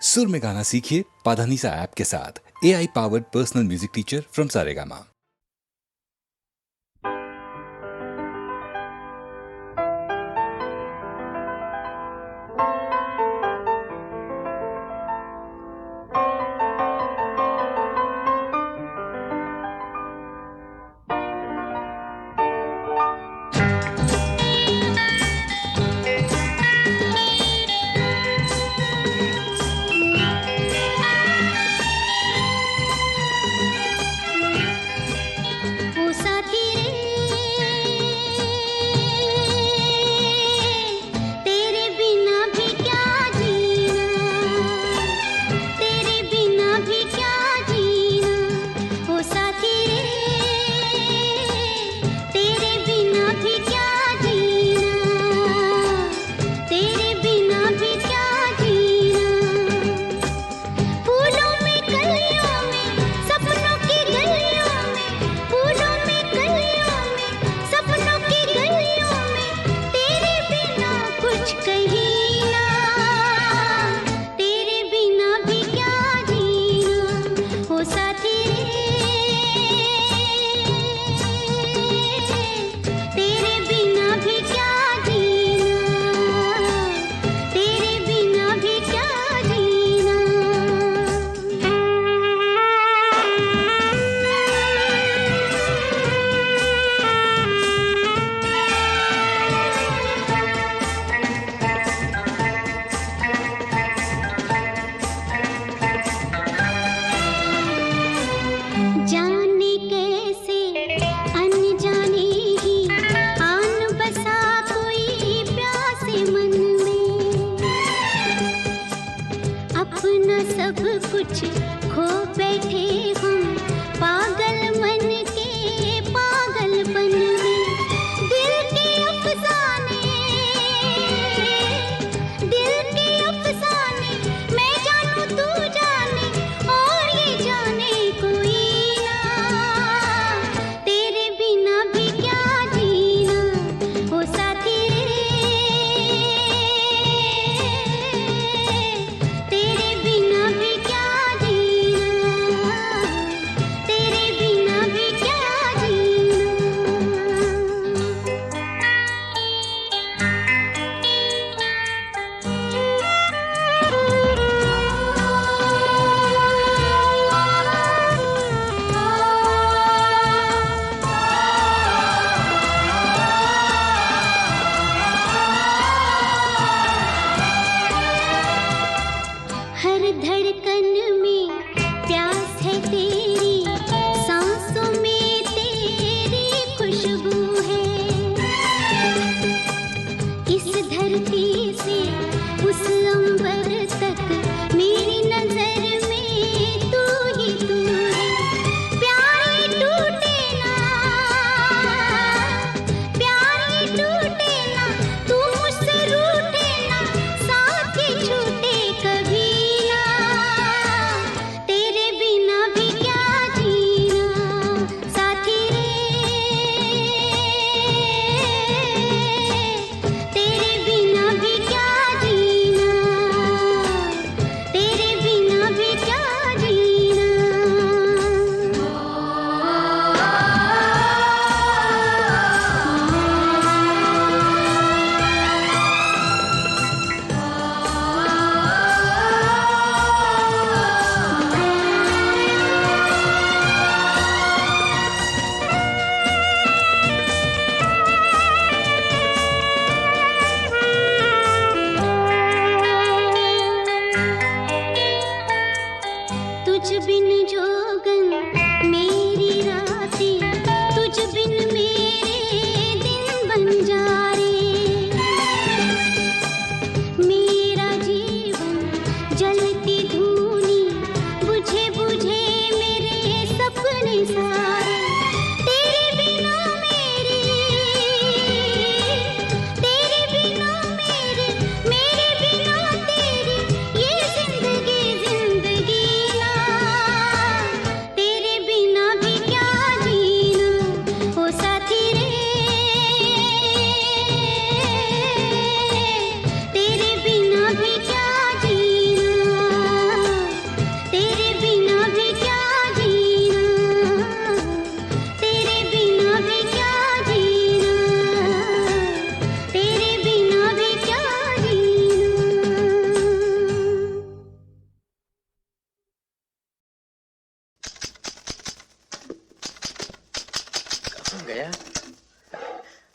सुर में गाना सीखिए पाधानीसा ऐप के साथ। AI powered personal music teacher from Saregama. सब कुछ खो बैठे हम पागल मन के पागलपन में। दिल के अफसाने मैं जानूं तू जाने और ये जाने कोई ना। तेरे बिना भी क्या जीना हो साथी हर धड़कन में प्यास है तेरी, सांसों में तेरी खुशबू है। इस धरती से उस अंबर तक मेरी नजर में तू ही तू है। प्यार टूटे ना तू मुझसे रूठे ना, साथ ही छूटे कभी। तेरे बिना भी क्या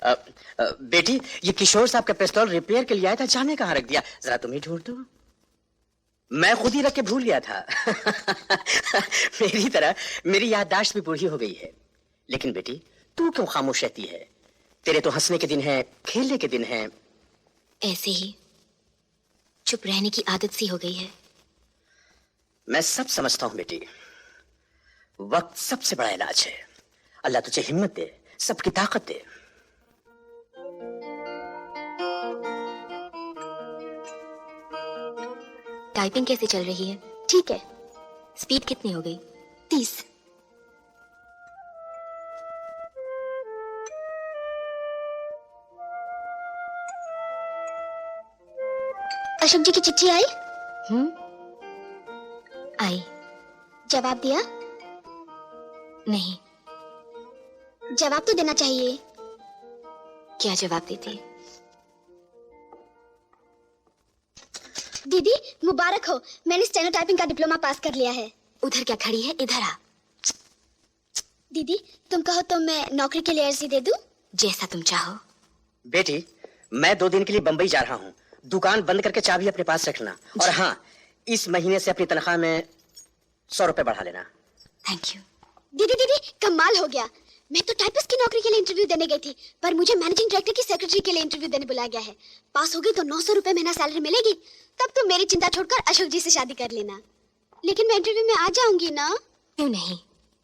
बेटी, ये किशोर साहब का पिस्तौल रिपेयर के लिए आया था, जाने कहाँ रख दिया? जरा तुम ही ढूंढ दो। मैं खुद ही रख के भूल गया था। मेरी तरह मेरी याददाश्त भी बूढ़ी हो गई है। लेकिन बेटी, तू क्यों खामोश रहती है? तेरे तो हंसने के दिन हैं, खेलने के दिन हैं। ऐसे ही चुप रहने की आदत सी हो गई है। मैं सब समझता हूं बेटी। वक्त सबसे बड़ा इलाज है। अल्लाह तुझे हिम्मत दे, सबकी ताकत दे। टाइपिंग कैसे चल रही है? ठीक है। स्पीड कितनी हो गई? 30। अशोक जी की चिट्ठी आई? आई। जवाब दिया? नहीं। जवाब तो देना चाहिए। क्या जवाब देती? दीदी मुबारक हो, मैंने स्टेनो टाइपिंग का डिप्लोमा पास कर लिया है। उधर क्या खड़ी है, इधर आ। दीदी तुम कहो तो मैं नौकरी के लिए अर्जी दे दूं? जैसा तुम चाहो। बेटी, मैं 2 दिन के लिए बंबई जा रहा हूँ। दुकान बंद करके चाबी अपने पास रखना। और हाँ, इस महीने से अपनी तनख्वाह में 100 रुपए बढ़ा लेना। Thank you. दीदी दीदी कमाल हो गया। मैं तो टाइपिस्ट की नौकरी के लिए इंटरव्यू देने गई थी, पर मुझे मैनेजिंग डायरेक्टर की सेक्रेटरी के लिए इंटरव्यू देने बुलाया गया है। पास हो गई तो 900 रुपए महीना सैलरी मिलेगी। तब तो मेरी चिंता छोड़कर अशोक जी से शादी कर लेना। लेकिन मैं इंटरव्यू में आ जाऊंगी ना? क्यों नहीं?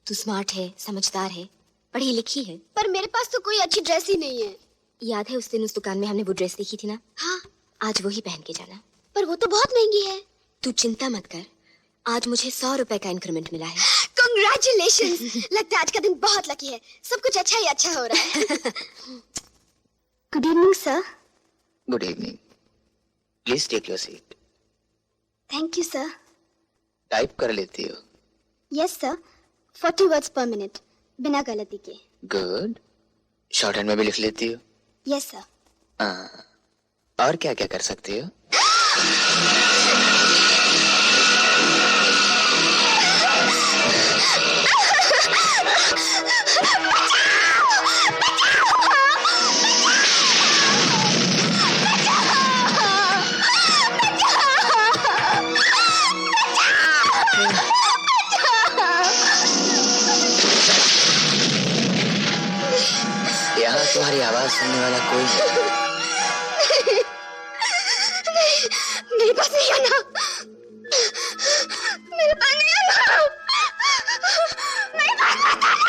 तू स्मार्ट है, समझदार है, पढ़ी लिखी है। पर मेरे पास तो कोई अच्छी ड्रेस ही नहीं है। याद है उस दिन उस दुकान में हमने वो ड्रेस देखी थी ना? हाँ। आज वही पहन के जाना। पर वो तो बहुत महंगी है। तू चिंता मत कर, आज मुझे 100 रुपए का इंक्रीमेंट मिला है। कांग्रेचुलेशंस। लगता है आज का दिन बहुत लकी है, सब कुछ अच्छा ही अच्छा हो रहा है। Good evening sir. Good evening. Please take your seat. Thank you sir. Type कर लेती हो? Yes sir, 40 words per minute, बिना गलती के। गुड। शॉर्ट हैंड में भी लिख लेती हो? Yes sir. और क्या क्या कर सकती हो? यहाँ तुम्हारी आवाज सुनने वाला कोई मेरे पास नहीं आना। मेरे पास नहीं आना। मेरे पास मत आना।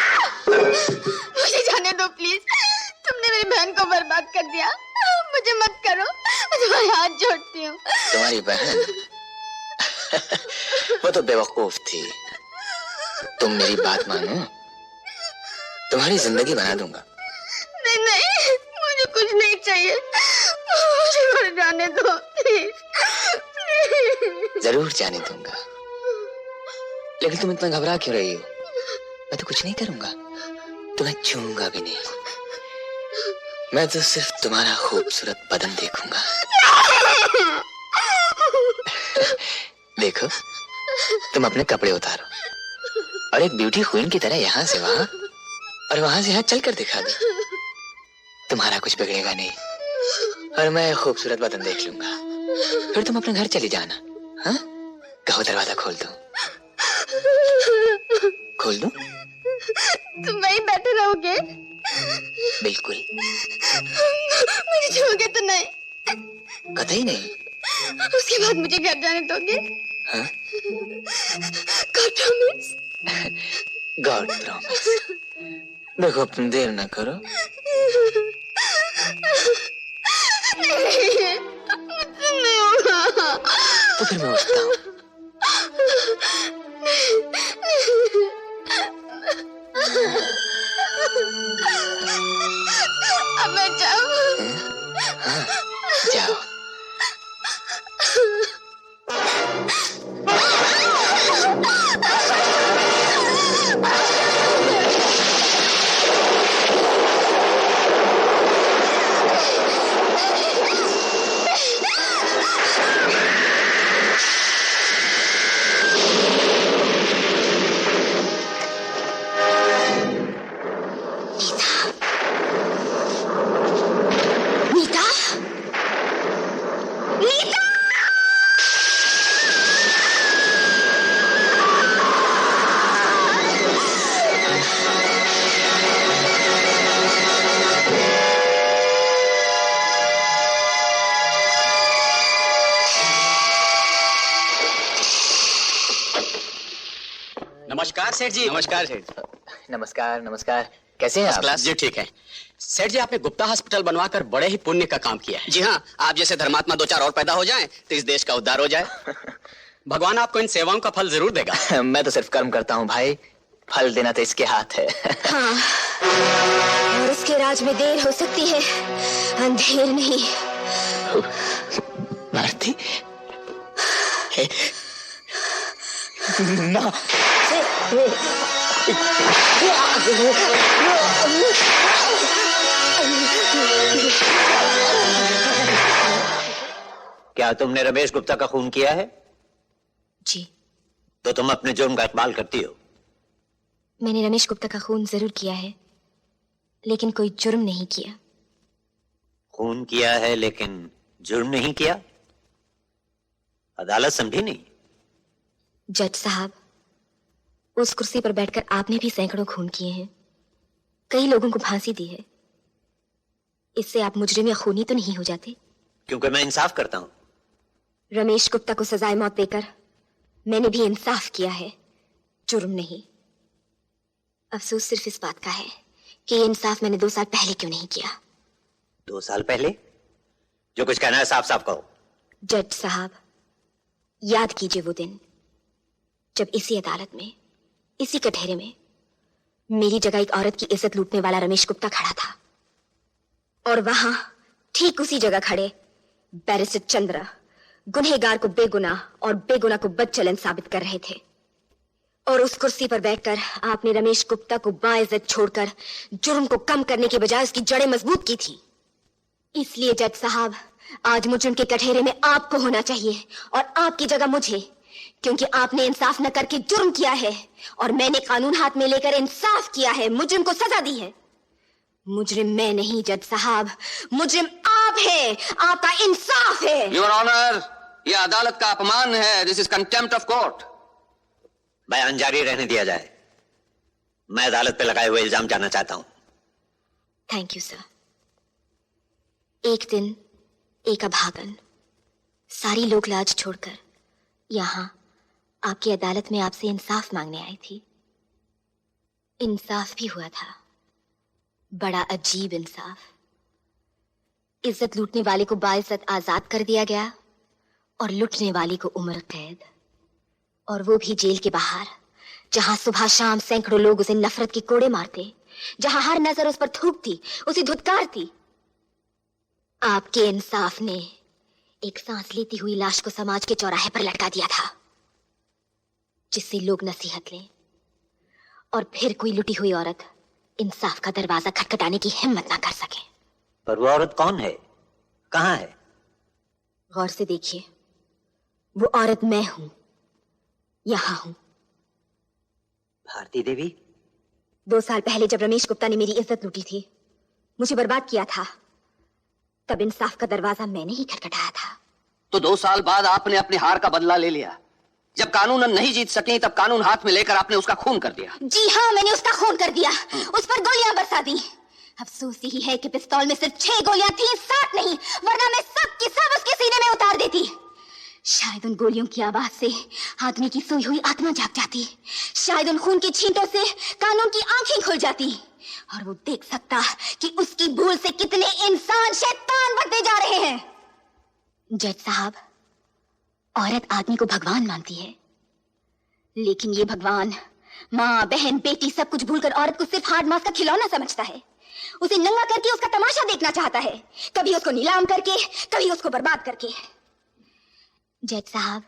मुझे जाने दो प्लीज। तुमने मेरी बहन को बर्बाद कर दिया। मुझे मत करो, मैं तुम्हारे हाथ जोड़ती हूँ। तुम्हारी बहन? वो तो बेवकूफ थी। तुम मेरी बात मानो, तुम्हारी जिंदगी बना दूंगा। नहीं नहीं, मुझे कुछ नहीं चाहिए, मुझे मर जाने दो प्लीज। जरूर जाने दूंगा, लेकिन तुम इतना घबरा क्यों रही हो? मैं तो कुछ नहीं करूंगा, तुम्हें छूऊंगा भी नहीं। मैं तो सिर्फ तुम्हारा खूबसूरत बदन देखूंगा। देखो, तुम अपने कपड़े उतारो और एक ब्यूटी क्वीन की तरह यहाँ से वहां और वहां से यहाँ चल कर दिखा दो। तुम्हारा कुछ बिगड़ेगा नहीं और मैं खूबसूरत बदन देख लूंगा। फिर तुम अपने घर चली जाना। हाँ, कहो दरवाजा खोल दो। खोल दो? तुम वहीं बैठे रहोगे? बिल्कुल। मुझे छोड़ोगे तो नहीं? कतई नहीं। उसके बाद मुझे घर जाने दोगे? हाँ? God promise? God promise. देखो, अब तुम देर ना करो। नहीं, मुझसे नहीं होगा। तो फिर मैं उठता हूँ। अब मैं जाऊँ? हाँ, जाओ। नमस्कार सेठ जी। नमस्कार सेठ। नमस्कार नमस्कार, कैसे हैं आप? जी ठीक है सेठ जी, आपने गुप्ता हॉस्पिटल बनवाकर बड़े ही पुण्य का काम किया है। जी हाँ, आप जैसे धर्मात्मा दो चार और पैदा हो जाएं तो इस देश का उद्धार हो जाए। भगवान आपको इन सेवाओं का फल जरूर देगा। मैं तो सिर्फ कर्म करता हूँ भाई, फल देना तो इसके हाथ है। हाँ, और उसके राज में देर हो सकती है, अंधेर नहीं। भारती ना क्या तुमने रमेश गुप्ता का खून किया है? जी, तो तुम अपने जुर्म का इकबाल करती हो। मैंने रमेश गुप्ता का खून जरूर किया है, लेकिन कोई जुर्म नहीं किया। खून किया है लेकिन जुर्म नहीं किया? अदालत समझी नहीं। जज साहब, उस कुर्सी पर बैठकर आपने भी सैकड़ों खून किए हैं, कई लोगों को फांसी दी है। इससे आप मुजरिम या खूनी तो नहीं हो जाते? क्योंकि मैं इंसाफ करता हूं। रमेश गुप्ता को सजाए मौत देकर मैंने भी इंसाफ किया है, जुर्म नहीं। अफसोस सिर्फ इस बात का है कि ये इंसाफ मैंने 2 साल पहले क्यों नहीं किया। 2 साल पहले? जो कुछ कहना है साफ साफ कहो। जज साहब, याद कीजिए वो दिन जब इसी अदालत में, इसी कटहरे में मेरी जगह एक औरत की इज्जत लूटने वाला रमेश गुप्ता खड़ा था, और वहां ठीक उसी जगह खड़े बैरिस्टर चंद्र गुनहगार को बेगुनाह और बेगुनाह को बदचलन साबित कर रहे थे। और उस कुर्सी पर बैठकर आपने रमेश गुप्ता को बाइज्जत छोड़कर जुर्म को कम करने के बजाय उसकी जड़ें मजबूत की थी। इसलिए जज साहब, आज मुजरिम के कटहरे में आपको होना चाहिए और आपकी जगह मुझे, क्योंकि आपने इंसाफ न करके जुर्म किया है और मैंने कानून हाथ में लेकर इंसाफ किया है, मुजरिम को सजा दी है। मुजरिम मैं नहीं जज साहब, मुजरिम आप है, आपका इंसाफ है। योर ऑनर, यह अदालत का अपमान है। This is contempt of court. बयान जारी रहने दिया जाए। मैं अदालत पे लगाए हुए इल्जाम जानना चाहता हूं। Thank you sir. एक दिन एक अभागन सारी लोक लाज छोड़कर यहां आपकी अदालत में आपसे इंसाफ मांगने आई थी। इंसाफ भी हुआ था, बड़ा अजीब इंसाफ। इज्जत लूटने वाले को बाइज्जत आजाद कर दिया गया और लुटने वाली को उम्र कैद, और वो भी जेल के बाहर, जहां सुबह शाम सैकड़ों लोग उसे नफरत के कोड़े मारते, जहां हर नजर उस पर थूकती, उसे धुतकारती। आपके इंसाफ ने एक सांस लेती हुई लाश को समाज के चौराहे पर लटका दिया था, जिससे लोग नसीहत लें और फिर कोई लुटी हुई औरत इंसाफ का दरवाजा खटखटाने की हिम्मत ना कर सके। पर वो औरत कौन है, कहां है? गौर से देखिए, वो औरत मैं हूं, यहां हूं। भारती देवी? 2 साल पहले जब रमेश गुप्ता ने मेरी इज्जत लूटी थी, मुझे बर्बाद किया था, तब इंसाफ का दरवाजा मैंने ही खटखटाया था। तो 2 साल बाद आपने अपनी हार का बदला ले लिया। जब कानूनन नहीं जीत सकी तब कानून हाथ में लेकर आपने उसका खून कर दिया। जी हाँ, मैंने उसका खून कर दिया, उस पर गोलियां बरसा दी। अफसोस यही है कि पिस्तौल में सिर्फ 6 गोलियां थी, 7 नहीं, वरना मैं सब की सब उसके सीने में उतार देती। शायद उन गोलियों की आवाज से आदमी की सोई हुई आत्मा जाग जाती, शायद उन खून की छींटों से कानून की आंखें खुल जाती, और वो देख सकता कि उसकी भूल से कितने इंसान शैतान बनते जा रहे हैं। जज साहब, औरत आदमी को भगवान मानती है, लेकिन ये भगवान माँ, बहन, बेटी सब कुछ भूलकर औरत को सिर्फ हार्ड मास का खिलौना समझता है। उसे नंगा करके उसका तमाशा देखना चाहता है, कभी उसको नीलाम करके, कभी उसको बर्बाद करके। जज साहब,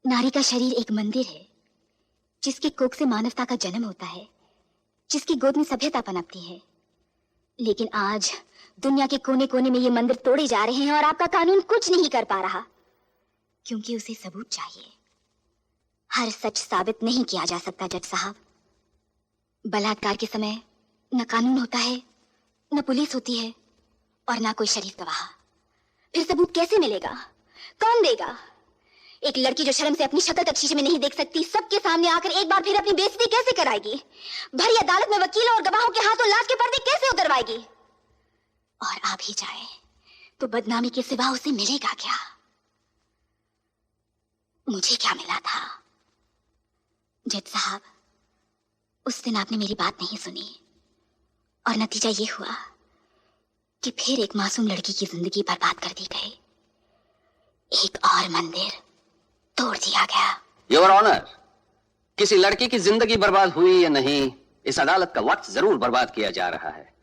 नारी का शरीर एक मंदिर है, जिसकी कोख से मानवता का जन्म होता है, जिसकी गोद में सभ्यता पनपती है। लेकिन आज दुनिया के कोने कोने में ये मंदिर तोड़े जा रहे हैं और आपका कानून कुछ नहीं कर पा रहा, क्योंकि उसे सबूत चाहिए। हर सच साबित नहीं किया जा सकता जज साहब। बलात्कार के समय न कानून होता है, न पुलिस होती है, और न कोई शरीफ गवाह। फिर सबूत कैसे मिलेगा, कौन देगा? एक लड़की जो शर्म से अपनी शक्ल तक शीशे में नहीं देख सकती, सबके सामने आकर एक बार फिर अपनी बेइज्जती कैसे कराएगी? भरी अदालत में वकीलों और गवाहों के हाथों लाश के पर्दे कैसे उतरवाएगी? और आ भी जाए तो बदनामी के सिवा उसे मिलेगा क्या? मुझे क्या मिला था? जज साहब, उस दिन आपने मेरी बात नहीं सुनी और नतीजा ये हुआ कि फिर एक मासूम लड़की की जिंदगी बर्बाद कर दी गई। एक और मंदिर तोड़ दिया गया। योर ऑनर, किसी लड़की की जिंदगी बर्बाद हुई या नहीं, इस अदालत का वक्त जरूर बर्बाद किया जा रहा है।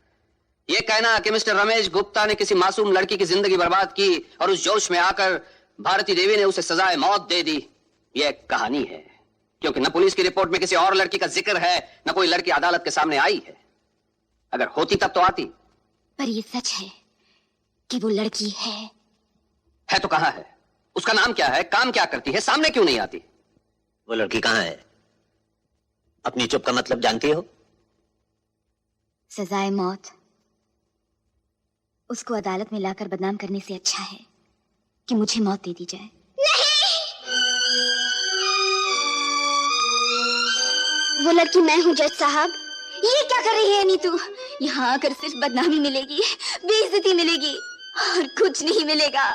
यह कहना कि मिस्टर रमेश गुप्ता ने किसी मासूम लड़की की जिंदगी बर्बाद की और उस जोश में आकर भारती देवी ने उसे सजाए मौत दे दी, यह एक कहानी है, क्योंकि न पुलिस की रिपोर्ट में किसी और लड़की का जिक्र है, न कोई लड़की अदालत के सामने आई है। अगर होती तब तो आती। पर ये सच है कि वो लड़की है तो कहां है? उसका नाम क्या है? काम क्या करती है? सामने क्यों नहीं आती? वो लड़की कहाँ है? अपनी चुप का मतलब जानती हो? सजाए मौत। उसको अदालत में लाकर बदनाम करने से अच्छा है कि मुझे मौत दे दी जाए। वो लड़की मैं हूँ जज साहब। ये क्या कर रही है नीतू? यहाँ आकर सिर्फ बदनामी मिलेगी, बेइज्जती मिलेगी और कुछ नहीं मिलेगा,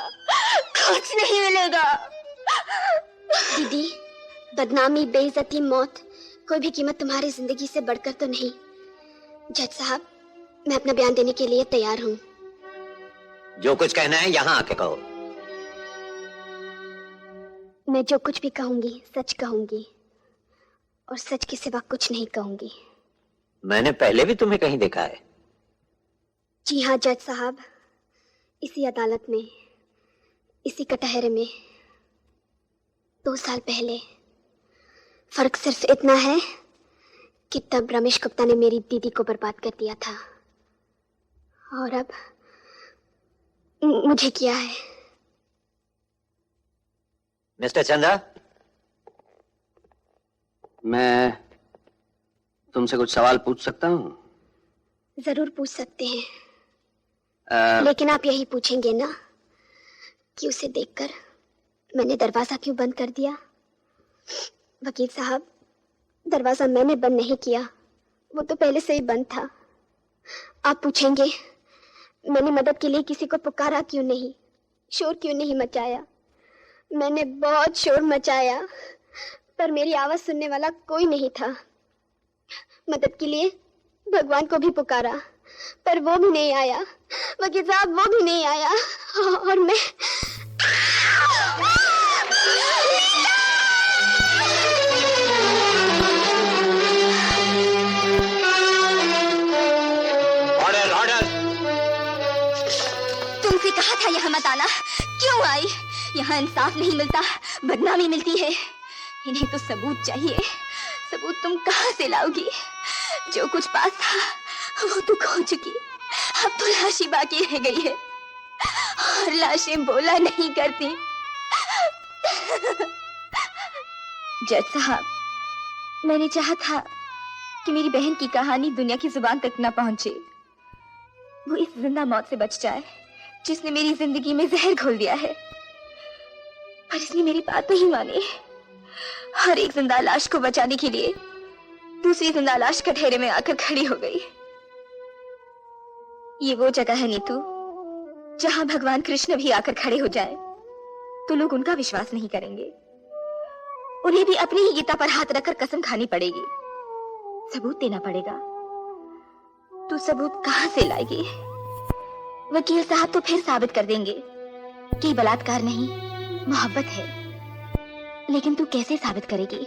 कुछ नहीं मिलेगा। दीदी, बदनामी, बेइज्जती, मौत, कोई भी कीमत तुम्हारी जिंदगी से बढ़कर तो नहीं। जज साहब, मैं अपना बयान देने के लिए तैयार हूँ। जो कुछ कहना है यहाँ आके कहो। मैं जो कुछ भी कहूंगी सच कहूंगी और सच के सिवा कुछ नहीं कहूंगी। मैंने पहले भी तुम्हें कहीं देखा है। जी हाँ जज साहब, इसी अदालत में, इसी कटहरे में 2 साल पहले। फर्क सिर्फ इतना है कि तब रमेश गुप्ता ने मेरी दीदी को बर्बाद कर दिया था और अब मुझे किया है। मिस्टर चंदा, मैं तुमसे कुछ सवाल पूछ सकता हूँ? जरूर पूछ सकते हैं, लेकिन आप यही पूछेंगे ना कि उसे देखकर मैंने दरवाजा क्यों बंद कर दिया? वकील साहब, दरवाजा मैंने बंद नहीं किया, वो तो पहले से ही बंद था। आप पूछेंगे मैंने मदद के लिए किसी को पुकारा क्यों नहीं, शोर क्यों नहीं मचाया? मैंने बहुत शोर मचाया, पर मेरी आवाज सुनने वाला कोई नहीं था। मदद के लिए भगवान को भी पुकारा, पर वो भी नहीं आया। वकील साहब, वो भी नहीं आया और मैं ऑर्डर ऑर्डर। तुमसे कहा था यहाँ मत आना, क्यों आई? यहाँ इंसाफ नहीं मिलता, बदनामी मिलती है। इन्हें तो सबूत चाहिए। सबूत तुम कहाँ से लाओगी? जो कुछ पास था वो तो खो चुकी, अब तो लाश ही बाकी रह गई है और लाशें बोला नहीं करती। जज साहब, मैंने चाहा था कि मेरी बहन की कहानी दुनिया की जुबान तक न पहुंचे। वो इस जिंदा मौत से बच जाए जिसने मेरी जिंदगी में जहर घोल दिया है, पर इसने मेरी बात नहीं मानी। हर एक जिंदा लाश को बचाने के लिए दूसरी जिंदा लाश कटहरे में आकर खड़ी हो गई। ये वो जगह है नीतू जहां भगवान कृष्ण भी आकर खड़े हो जाए तो लोग उनका विश्वास नहीं करेंगे। उन्हें भी अपनी ही गीता पर हाथ रखकर कसम खानी पड़ेगी, सबूत देना पड़ेगा। तू सबूत कहां से लाएगी? वकील साहब तो फिर साबित कर देंगे कि बलात्कार नहीं, मोहब्बत है। लेकिन तू कैसे साबित करेगी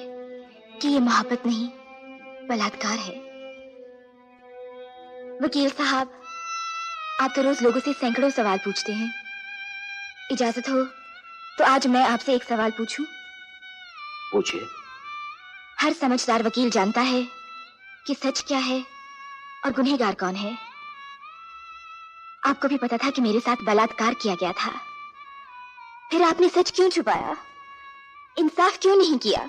कि ये मोहब्बत नहीं, बलात्कार है? वकील साहब, आप तो रोज लोगों से सैकड़ों सवाल पूछते हैं। इजाजत हो तो आज मैं आपसे एक सवाल पूछूं? पूछिए। हर समझदार वकील जानता है कि सच क्या है और गुनहगार कौन है। आपको भी पता था कि मेरे साथ बलात्कार किया गया था, फिर आपने सच क्यों छुपाया? इंसाफ क्यों नहीं किया?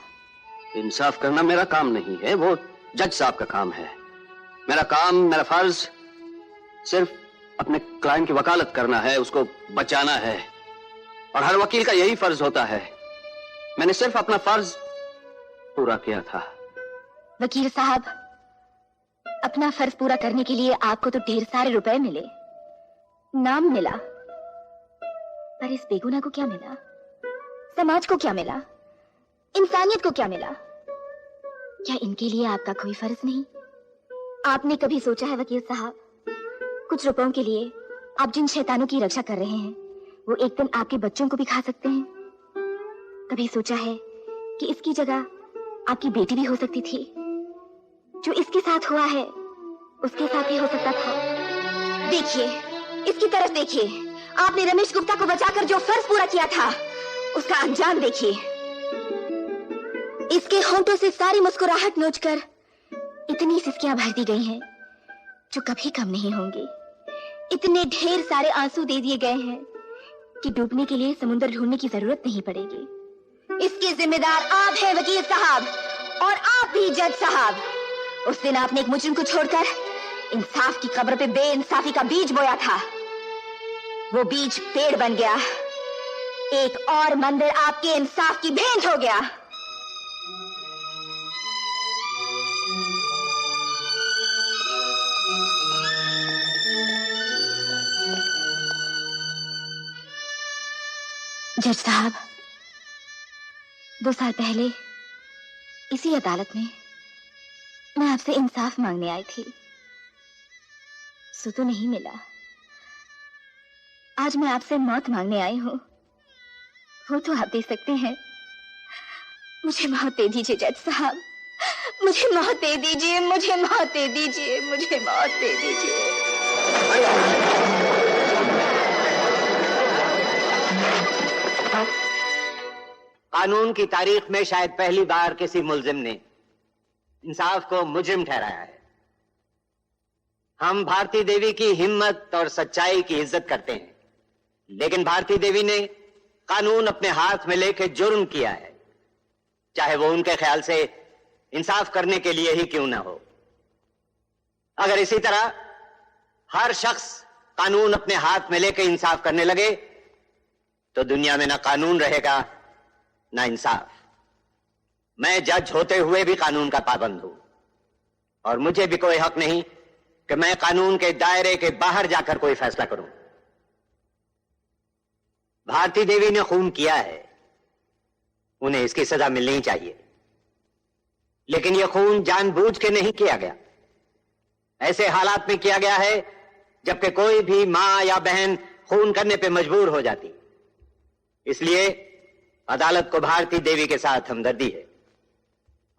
इंसाफ करना मेरा काम नहीं है, वो जज साहब का काम है। मेरा काम, मेरा फर्ज सिर्फ अपने क्लाइंट की वकालत करना है, उसको बचाना है, और हर वकील का यही फर्ज होता है। मैंने सिर्फ अपना फर्ज पूरा किया था। वकील साहब, अपना फर्ज पूरा करने के लिए आपको तो ढेर सारे रुपए मिले, नाम मिला, पर इस बेगुनाह को क्या मिला? समाज को क्या मिला? इंसानियत को क्या मिला? क्या इनके लिए आपका कोई फर्ज नहीं? आपने कभी सोचा है वकील साहब, कुछ रुपयों के लिए आप जिन शैतानों की रक्षा कर रहे हैं वो एक दिन आपके बच्चों को भी खा सकते हैं? कभी सोचा है कि इसकी जगह आपकी बेटी भी हो सकती थी? जो इसके साथ हुआ है उसके साथ ही हो सकता था। देखिए, इसकी तरफ देखिए। आपने रमेश गुप्ता को बचाकर जो फर्ज पूरा किया था उसका अंजाम देखिए। इसके होंठों से सारी मुस्कुराहट नोचकर इतनी सिसकियां भर दी गई हैं जो कभी कम नहीं होंगी। इतने ढेर सारे आंसू दे दिए गए हैं कि डूबने के लिए समुद्र ढूंढने की जरूरत नहीं पड़ेगी। इसके जिम्मेदार आप हैं वकील साहब, और आप भी जज साहब। उस दिन आपने एक मुजरिम को छोड़कर इंसाफ की कब्र पे बेइंसाफी का बीज बोया था। वो बीज पेड़ बन गया, एक और मंदिर आपके इंसाफ की भेंट हो गया। जज साहब, 2 साल पहले इसी अदालत में मैं आपसे इंसाफ मांगने आई थी, सो तो नहीं मिला। आज मैं आपसे मौत मांगने आई हूं, वो तो आप दे सकते हैं। मुझे मौत दे दीजिए जज साहब, मुझे मौत दे दीजिए, मुझे मौत दे दीजिए, मुझे मौत दे दीजिए। कानून की तारीख में शायद पहली बार किसी मुल्जिम ने इंसाफ को मुजरिम ठहराया है। हम भारती देवी की हिम्मत और सच्चाई की इज्जत करते हैं, लेकिन भारती देवी ने कानून अपने हाथ में लेकर जुर्म किया है, चाहे वो उनके ख्याल से इंसाफ करने के लिए ही क्यों ना हो। अगर इसी तरह हर शख्स कानून अपने हाथ में लेकर इंसाफ करने लगे तो दुनिया में ना कानून रहेगा ना इंसाफ। मैं जज होते हुए भी कानून का पाबंद हूं, और मुझे भी कोई हक नहीं कि मैं कानून के दायरे के बाहर जाकर कोई फैसला करूं। भारती देवी ने खून किया है, उन्हें इसकी सजा मिलनी चाहिए, लेकिन यह खून जानबूझ के नहीं किया गया। ऐसे हालात में किया गया है जबकि कोई भी मां या बहन खून करने पे मजबूर हो जाती। इसलिए अदालत को भारती देवी के साथ हमदर्दी है,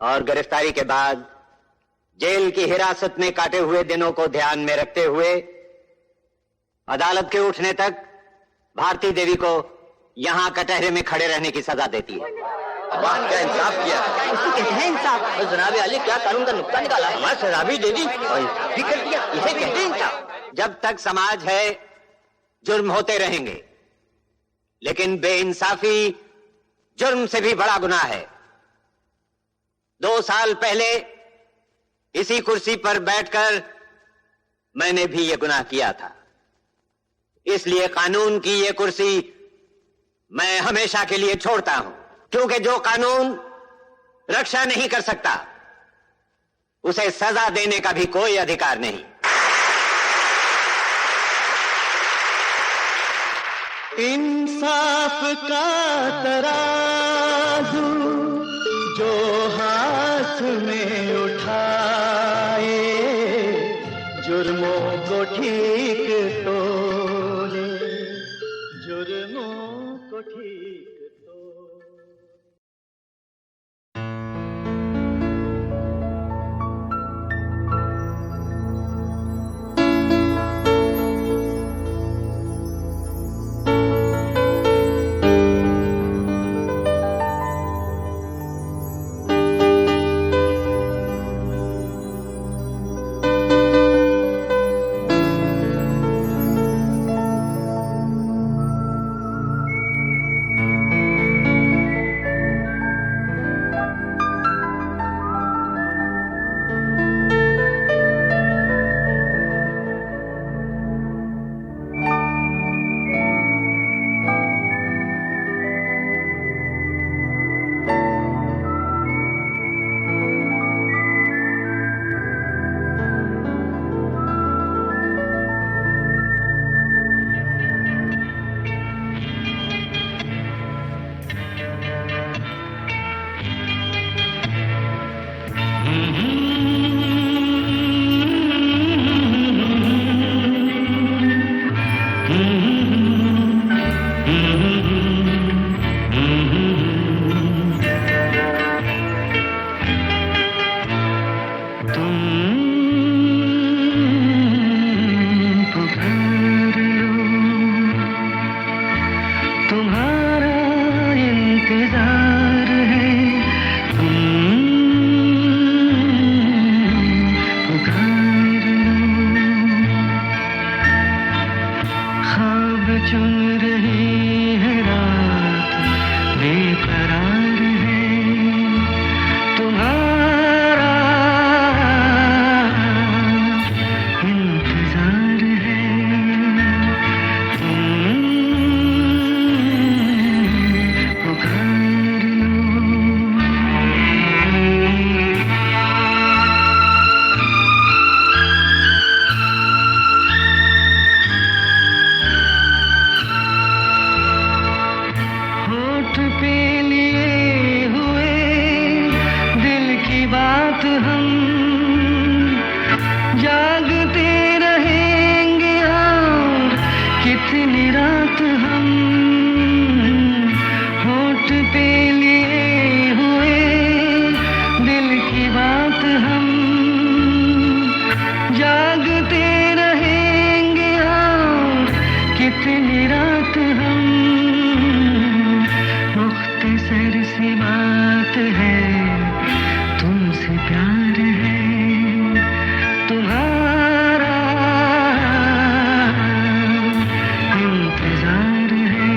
और गिरफ्तारी के बाद जेल की हिरासत में काटे हुए दिनों को ध्यान में रखते हुए अदालत के उठने तक भारती देवी को यहां कटहरे में खड़े रहने की सजा देती है। क्या इंसाफ किया है? इसको कहते हैं इंसाफ। जनाब अली, क्या कानून का नुक्ता निकाला है? मैं सजा भी दे दी और इंसाफ भी कर दिया, इसे कहते हैं इंसाफ। जब तक समाज है जुर्म होते रहेंगे, लेकिन बेइंसाफी जुर्म से भी बड़ा गुनाह है। 2 साल पहले इसी कुर्सी पर बैठकर मैंने भी यह गुनाह किया था। इसलिए कानून की यह कुर्सी मैं हमेशा के लिए छोड़ता हूं, क्योंकि जो कानून रक्षा नहीं कर सकता उसे सजा देने का भी कोई अधिकार नहीं। इंसाफ का तराजू जो हाथ में उठाए, जुर्मों को ठीक तोले, जुर्मों को ठीक तोले। रात हम जागते रहेंगे और कितनी रात हम होठ पे लिए हुए दिल की बात हम जागते रहेंगे और कितनी रात हम मुख्तसर सी बात है तुमसे प्यार है तुम्हारा इंतजार है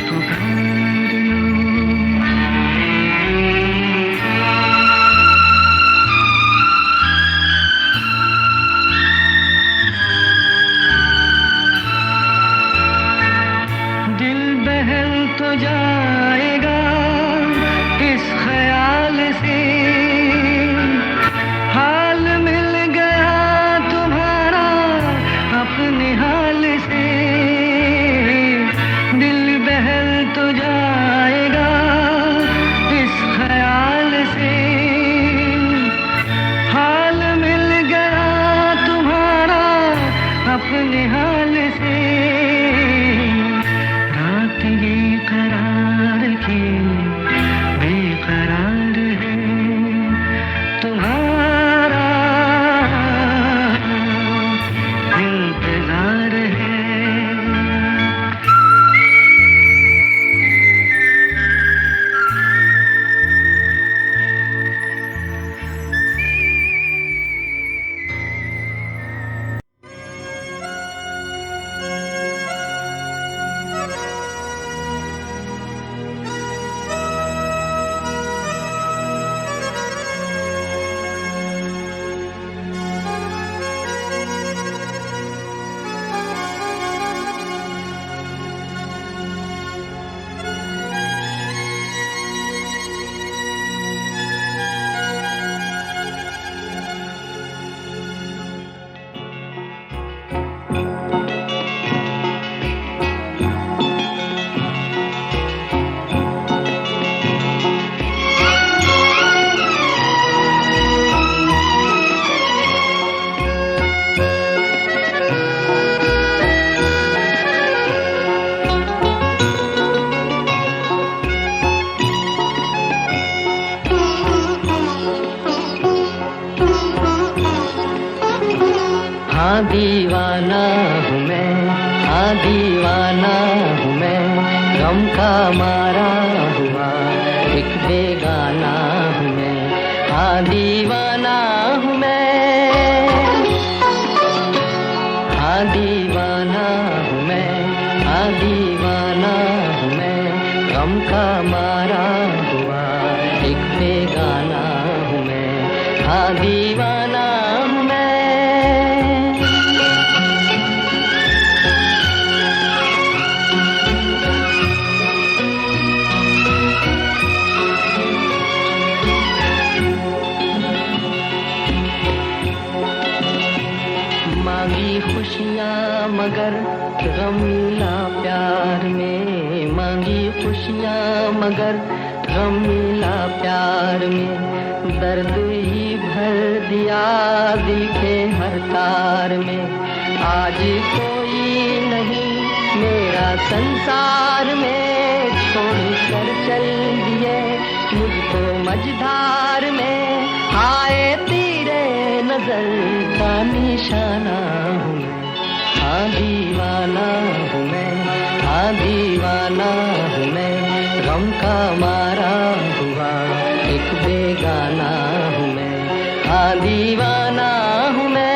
पुकार लो दिल बहल तो जाएगा इस ख्याल से हाल मिल गया तुम्हारा अपने हाल से दिल बहल तो जाएगा इस ख्याल से हाल मिल गया तुम्हारा अपने हाल से रात ये करार की बेकरार है तुम्हारा इंतजार है हाँ दीवाना हूँ मैं हाँ दीवाना हूँ मैं गम का मारा हुआ एक बेगाना हूँ मैं हाँ दीवाना हूँ मैं हाँ दीवाना हूँ मैं हाँ दीवाना हूँ मैं गम का मारा हुआ एक बेगाना हूँ मैं हाँ दीवाना हूँ मैं मांगी खुशियाँ मगर गम मिला प्यार में मांगी खुशियाँ मगर गम मिला प्यार में दर्द ही भर दिया दिल के हर तार में आज कोई नहीं मेरा संसार में छोड़ कर चल दिए मुझको मझधार में आए तेरे नजर का निशाना हूँ मैं हाँ दीवाना हूँ मैं हाँ दीवाना हूँ मैं गम का मारा हुआ एक बेगाना हूँ मैं हाँ दीवाना हूँ मैं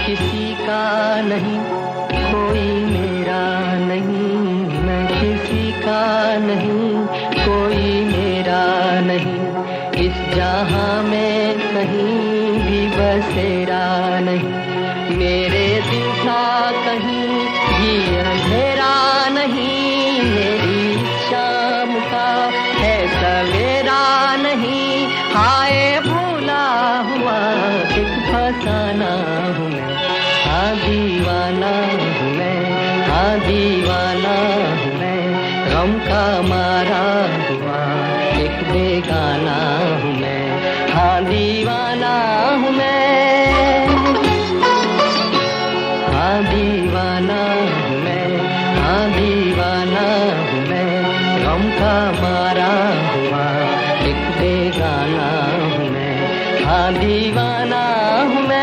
किसी का नहीं कोई मेरा नहीं मैं किसी का नहीं कोई मेरा नहीं इस जहां में कहीं भी बसेरा नहीं मेरे दिल नहीं, ये अंधेरा नहीं, मेरी शाम का है सवेरा नहीं, हाय भूला हुआ एक फसाना हूँ मैं, हाँ दीवाना हूँ मैं, हाँ दीवाना हूँ मैं, गम का मारा हुआ एक बेगाना हूँ मैं, हाँ दीवाना हूँ मैं, हाँ दीवाना हूँ मैं, हाँ दीवाना हूँ मैं, गम का मारा हुआ एक बेगाना हूँ मैं, हाँ दीवाना हूँ मैं।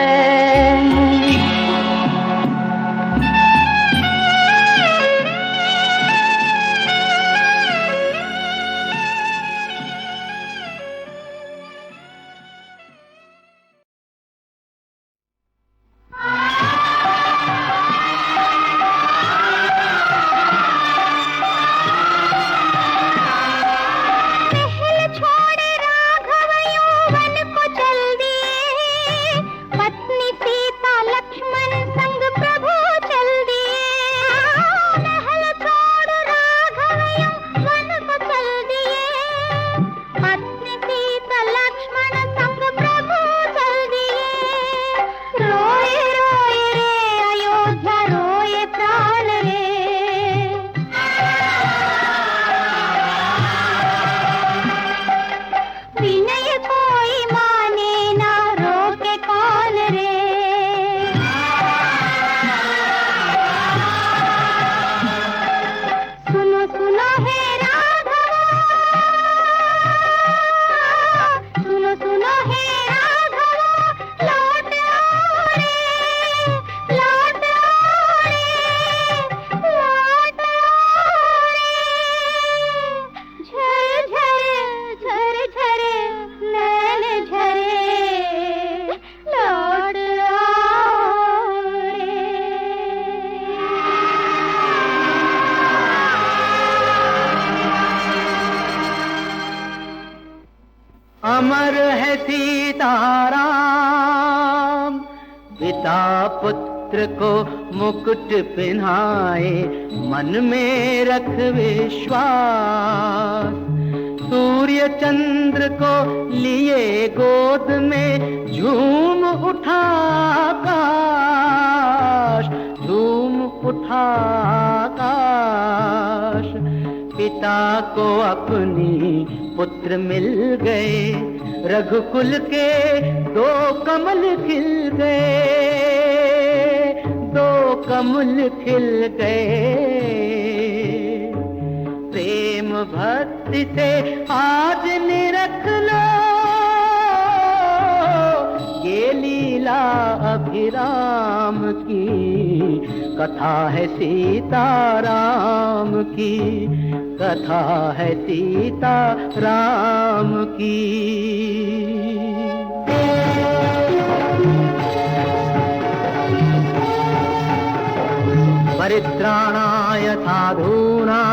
अमर है सीताराम, पिता पुत्र को मुकुट पिन्हाए, मन में रख विश्वास, सूर्य चंद्र को लिए गोद में, झूम उठा आकाश, झूम उठा आकाश, पिता को अपनी पुत्र मिल गए, रघुकुल के दो कमल खिल गए, दो कमल खिल गए, प्रेम भक्ति से आज निरख लो, ये लीला अभिराम की, कथा है सीताराम की, कथा है सीता राम की। परित्राणाय साधूनां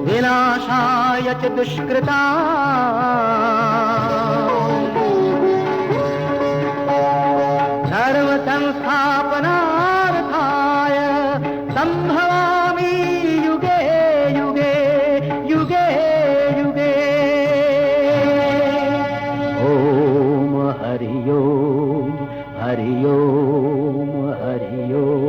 विनाशाय च दुष्कृतां धर्म संस्थापनार्थाय संभवामि युगे युगे युगे युगे। ओम हरि ओम हरि ओम हरि ओम।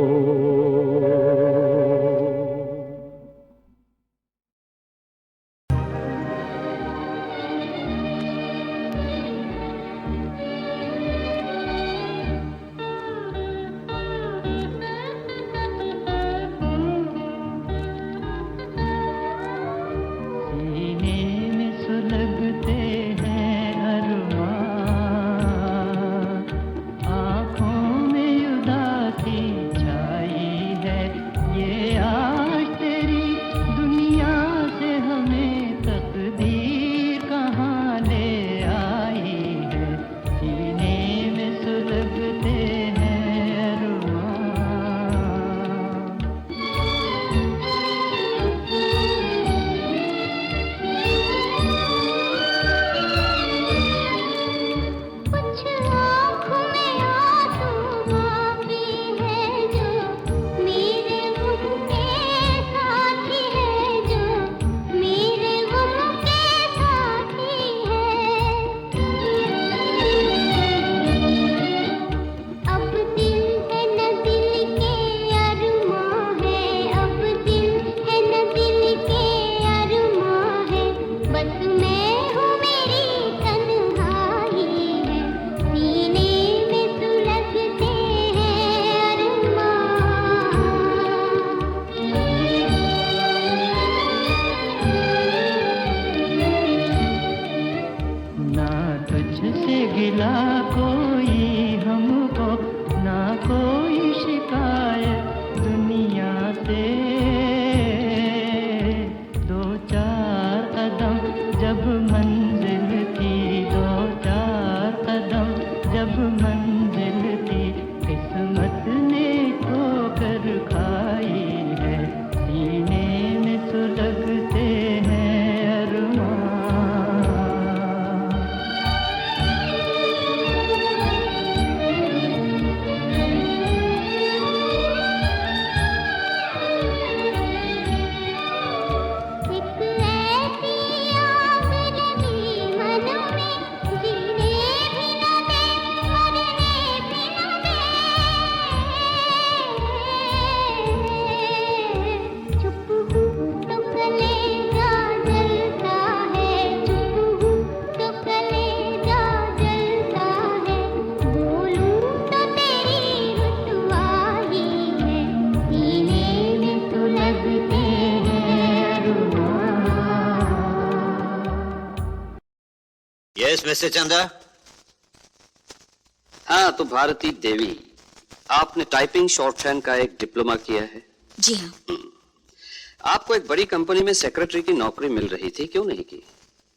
गिला कोई हमको, ना कोई शिकायत दुनिया से। दो चार कदम जब मंजिल थी, दो चार कदम जब मंजिल थी, किस्मत ने ठोकर खाई है, सीने में सुलगते हैं अरमान। एक ऐसी आग लगी मन में, जीने भी न दे, मरने भी न दे। चुप हूँ तो कलेजा जलता है, चुप हूँ तो कलेजा जलता है, बोलूं तो तेरी रुसवाई है, सीने में सुलगते हैं अरमान। यस मिस्टर चंदा। हाँ, तो भारती देवी, आपने टाइपिंग शॉर्टहैंड का एक डिप्लोमा किया है। जी हाँ, आपको एक बड़ी कंपनी में सेक्रेटरी की नौकरी मिल रही थी, क्यों नहीं की?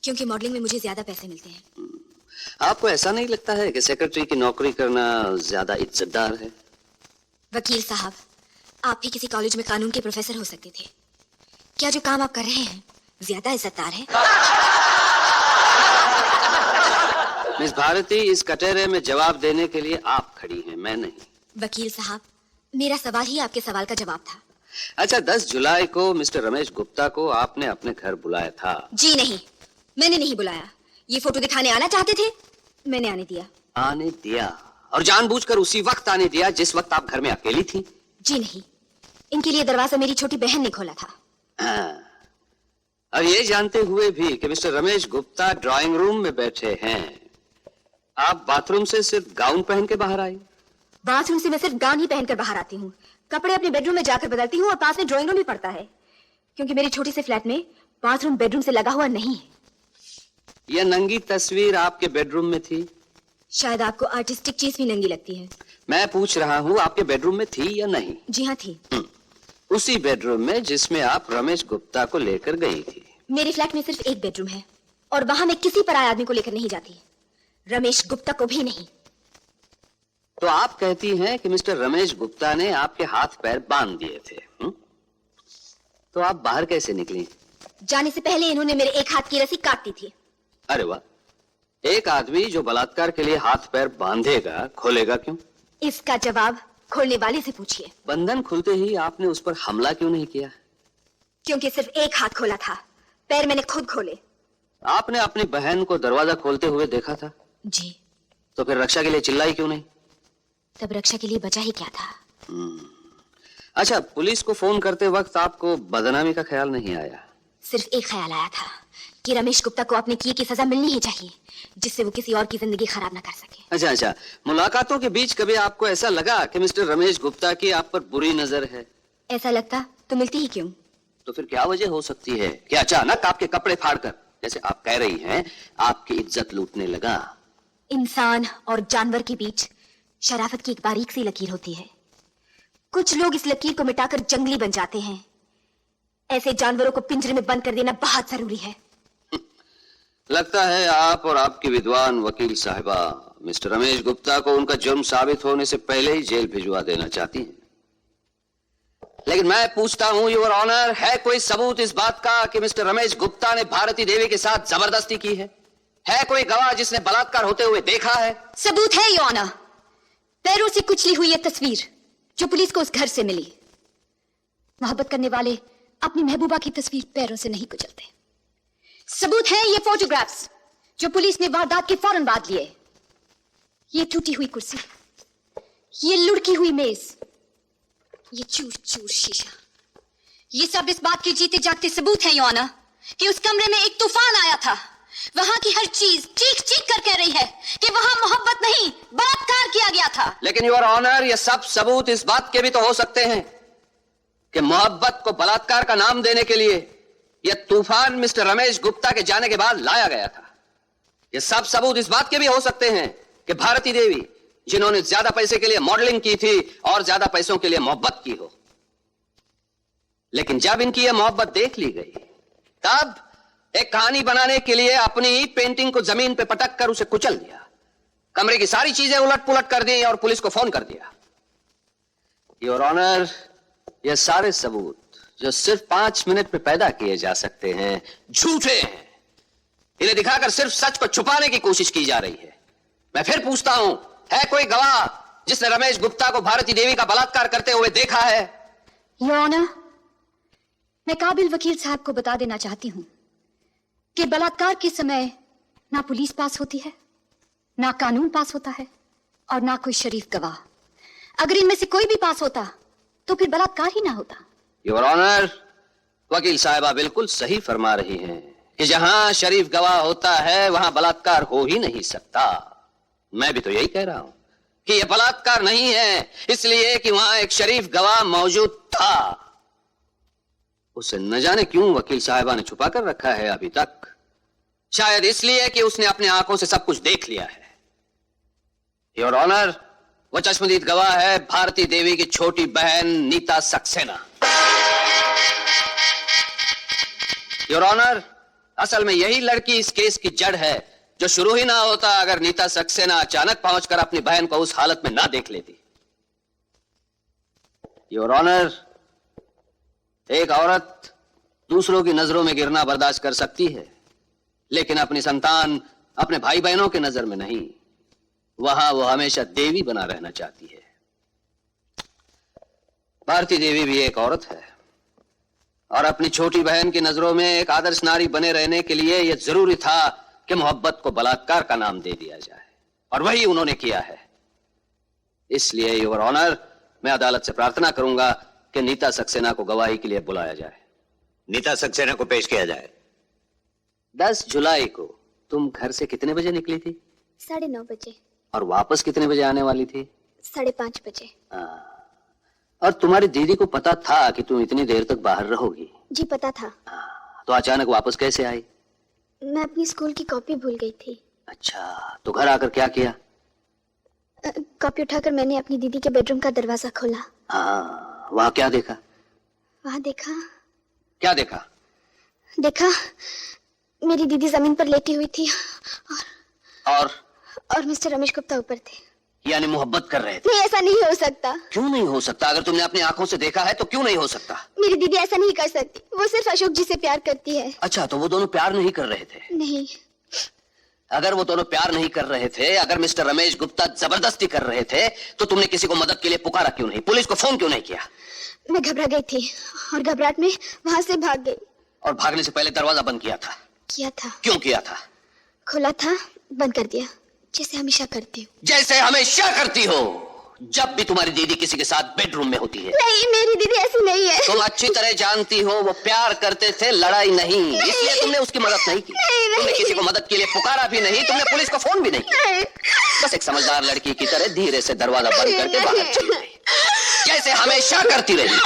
क्योंकि मॉडलिंग में मुझे ज्यादा पैसे मिलते हैं। आपको ऐसा नहीं लगता है कि सेक्रेटरी की नौकरी करना ज्यादा इज्जतदार है? वकील साहब, आप भी किसी कॉलेज में कानून के प्रोफेसर हो सकते थे। क्या जो काम आप कर रहे हैं ज्यादा इज्जतदार है? मिस भारती, इस कटहरे में जवाब देने के लिए आप खड़ी हैं, मैं नहीं। वकील साहब, मेरा सवाल ही आपके सवाल का जवाब था। अच्छा, 10 जुलाई को मिस्टर रमेश गुप्ता को आपने अपने घर बुलाया था? जी नहीं, मैंने नहीं बुलाया। ये फोटो दिखाने आना चाहते थे, मैंने आने दिया। आने दिया? और जानबूझकर उसी वक्त आने दिया जिस वक्त आप घर में अकेली थी? जी नहीं, इनके लिए दरवाजा मेरी छोटी बहन ने खोला था। हाँ। और ये जानते हुए भी कि mister Ramesh Gupta drawing room में बैठे हैं, आप बाथरूम से सिर्फ गाउन पहन के बाहर आई? बाथरूम से मैं सिर्फ गाउन ही पहनकर बाहर आती हूँ, कपड़े अपने बेडरूम में जाकर बदलती हूँ और पास में ड्राइंग रूम भी पड़ता है, क्योंकि मेरी छोटी से फ्लैट में बाथरूम बेडरूम से लगा हुआ नहीं है। यह नंगी तस्वीर आपके बेडरूम में थी? शायद आपको आर्टिस्टिक चीज भी नंगी लगती है। मैं पूछ रहा हूँ, आपके बेडरूम में थी या नहीं? जी हाँ, थी। उसी बेडरूम में जिसमें आप रमेश गुप्ता को लेकर गई थी। मेरे फ्लैट में सिर्फ एक बेडरूम है और वहां मैं किसी पराये आदमी को लेकर नहीं जाती, रमेश गुप्ता को भी नहीं। तो आप कहती हैं कि मिस्टर रमेश गुप्ता ने आपके हाथ पैर बांध दिए थे, तो आप बाहर कैसे निकली? जाने से पहले इन्होंने मेरे एक हाथ की रस्सी काट दी थी। अरे वाह, एक आदमी जो बलात्कार के लिए हाथ पैर बांधेगा, खोलेगा क्यों? इसका जवाब खोलने वाले से पूछिए। बंधन खुलते ही आपने उस पर हमला क्यों नहीं किया? क्योंकि सिर्फ एक हाथ खोला था, पैर मैंने खुद खोले। आपने अपनी बहन को दरवाजा खोलते हुए देखा था? जी। तो फिर रक्षा के लिए चिल्लाई क्यों नहीं? तब रक्षा के लिए बचा ही क्या था? अच्छा, पुलिस को फोन करते वक्त आपको बदनामी का ख्याल नहीं आया? सिर्फ एक ख्याल आया था कि रमेश गुप्ता को अपने किए की सजा मिलनी ही चाहिए, जिससे वो किसी और की जिंदगी खराब ना कर सके। अच्छा, मुलाकातों के बीच कभी आपको ऐसा लगा कि मिस्टर रमेश गुप्ता की आप पर बुरी नजर है? ऐसा लगता तो मिलती ही क्यों? तो फिर क्या वजह हो सकती है कि अचानक आपके कपड़े फाड़कर, जैसे आप कह रही हैं, आपकी इज्जत लूटने लगा? इंसान और जानवर के बीच शराफत की एक बारीक सी लकीर होती है। कुछ लोग इस लकीर को मिटाकर जंगली बन जाते हैं। ऐसे जानवरों को पिंजरे में बंद कर देना बहुत जरूरी है। लगता है आप और आपकी विद्वान वकील साहिबा मिस्टर रमेश गुप्ता को उनका जुर्म साबित होने से पहले ही जेल भिजवा देना चाहती हैं। लेकिन मैं पूछता हूं, योर ऑनर, है कोई सबूत इस बात का कि मिस्टर रमेश गुप्ता ने भारती देवी के साथ जबरदस्ती की है? है कोई गवाह जिसने बलात्कार होते हुए देखा है? सबूत है योर ऑनर। पैरों से कुचली हुई यह तस्वीर जो पुलिस को उस घर से मिली। मोहब्बत करने वाले अपनी महबूबा की तस्वीर पैरों से नहीं कुचलते। सबूत है ये फोटोग्राफ्स जो पुलिस ने वारदात के फौरन बाद लिए। ये टूटी हुई कुर्सी, ये लुढ़की हुई मेज, ये चूर चूर शीशा, ये सब इस बात के जीते जागते सबूत है योर ऑनर कि उस कमरे में एक तूफान आया था। वहां की हर चीज चीख चीख कर कह रही है कि वहां मोहब्बत नहीं बलात्कार किया गया था। लेकिन योर ऑनर, ये सब सबूत इस बात के भी तो हो सकते हैं कि मोहब्बत को बलात्कार का नाम देने के लिए यह तूफान मिस्टर रमेश गुप्ता के जाने के बाद लाया गया था। ये सब सबूत इस बात के भी हो सकते हैं कि भारती देवी, जिन्होंने ज्यादा पैसे के लिए मॉडलिंग की थी और ज्यादा पैसों के लिए मोहब्बत की हो, लेकिन जब इनकी यह मोहब्बत देख ली गई, तब एक कहानी बनाने के लिए अपनी ही पेंटिंग को जमीन पे पटक कर उसे कुचल दिया, कमरे की सारी चीजें उलट पुलट कर दी और पुलिस को फोन कर दिया। योर ऑनर, ये सारे सबूत जो सिर्फ 5 मिनट में पैदा किए जा सकते हैं, झूठे हैं। इन्हें दिखाकर सिर्फ सच को छुपाने की कोशिश की जा रही है। मैं फिर पूछता हूं, है कोई गवाह जिसने रमेश गुप्ता को भारती देवी का बलात्कार करते हुए देखा है? योर ऑनर, मैं काबिल वकील साहब को बता देना चाहती हूं कि बलात्कार के समय ना पुलिस पास होती है, ना कानून पास होता है और ना कोई शरीफ गवाह। अगर इनमें से कोई भी पास होता तो फिर बलात्कार ही ना होता। योर ऑनर, वकील साहिबा बिल्कुल सही फरमा रही हैं कि जहां शरीफ गवाह होता है वहां बलात्कार हो ही नहीं सकता। मैं भी तो यही कह रहा हूं कि यह बलात्कार नहीं है, इसलिए कि वहां एक शरीफ गवाह मौजूद था। उसे न जाने क्यों वकील साहिबा ने छुपा कर रखा है अभी तक। शायद इसलिए कि उसने अपनी आंखों से सब कुछ देख लिया है। योर ऑनर, वो चश्मदीद गवाह है भारती देवी की छोटी बहन नीता सक्सेना। योर ऑनर, असल में यही लड़की इस केस की जड़ है, जो शुरू ही ना होता अगर नीता सक्सेना अचानक पहुंचकर अपनी बहन को उस हालत में ना देख लेती। योर ऑनर, एक औरत दूसरों की नजरों में गिरना बर्दाश्त कर सकती है, लेकिन अपनी संतान, अपने भाई बहनों की नजर में नहीं। वहां वो हमेशा देवी बना रहना चाहती है। भारती देवी भी एक औरत है और अपनी छोटी बहन की नजरों में एक आदर्श नारी बने रहने के लिए यह जरूरी था कि मोहब्बत को बलात्कार का नाम दे दिया जाए, और वही उन्होंने किया है। इसलिए योर ऑनर, मैं अदालत से प्रार्थना करूंगा कि नीता सक्सेना को गवाही के लिए बुलाया जाए। नीता सक्सेना को पेश किया जाए। 10 जुलाई को तुम घर से कितने बजे निकली थी? 9:30 बजे। और वापस कितने बजे आने वाली थी? 5:30 बजे। और तुम्हारी दीदी को पता था कि तुम इतनी देर तक बाहर रहोगी? जी पता था। तो अचानक वापस कैसे आई? मैं अपनी स्कूल की कॉपी भूल गई थी। अच्छा, तो घर आकर क्या किया? कॉपी उठाकर मैंने अपनी दीदी के बेडरूम का दरवाजा खोला। हाँ, वहां क्या देखा? वहां देखा, क्या देखा? देखा मेरी दीदी जमीन पर लेटी हुई थी और मिस्टर रमेश गुप्ता ऊपर थे। यानी मोहब्बत कर रहे थे? नहीं, ऐसा नहीं हो सकता। क्यों नहीं हो सकता? अगर तुमने अपनी आंखों से देखा है तो क्यों नहीं हो सकता? मेरी दीदी ऐसा नहीं कर सकती, वो सिर्फ अशोक जी से प्यार करती है। अच्छा, तो वो दोनों प्यार नहीं कर रहे थे? नहीं। अगर वो दोनों प्यार नहीं कर रहे थे, अगर मिस्टर रमेश गुप्ता जबरदस्ती कर रहे थे, तो तुमने किसी को मदद के लिए पुकारा क्यों नहीं? पुलिस को फोन क्यों नहीं किया? मैं घबरा गई थी और घबराहट में वहां से भाग गई। और भागने से पहले दरवाजा बंद किया था? किया था। क्यों किया था? खुला था, बंद कर दिया, जैसे हमेशा करती हूँ। जैसे हमेशा करती हो जब भी तुम्हारी दीदी किसी के साथ बेडरूम में होती है? नहीं, मेरी दीदी ऐसी नहीं है। तुम अच्छी तरह जानती हो वो प्यार करते थे, लड़ाई नहीं। इसलिए तुमने उसकी मदद नहीं की। तुमने किसी को मदद के लिए पुकारा भी नहीं, तुमने पुलिस को फोन भी नहीं किया। बस एक समझदार लड़की की तरह धीरे से दरवाजा बंद करके बाहर चली गई, जैसे हमेशा करती रही।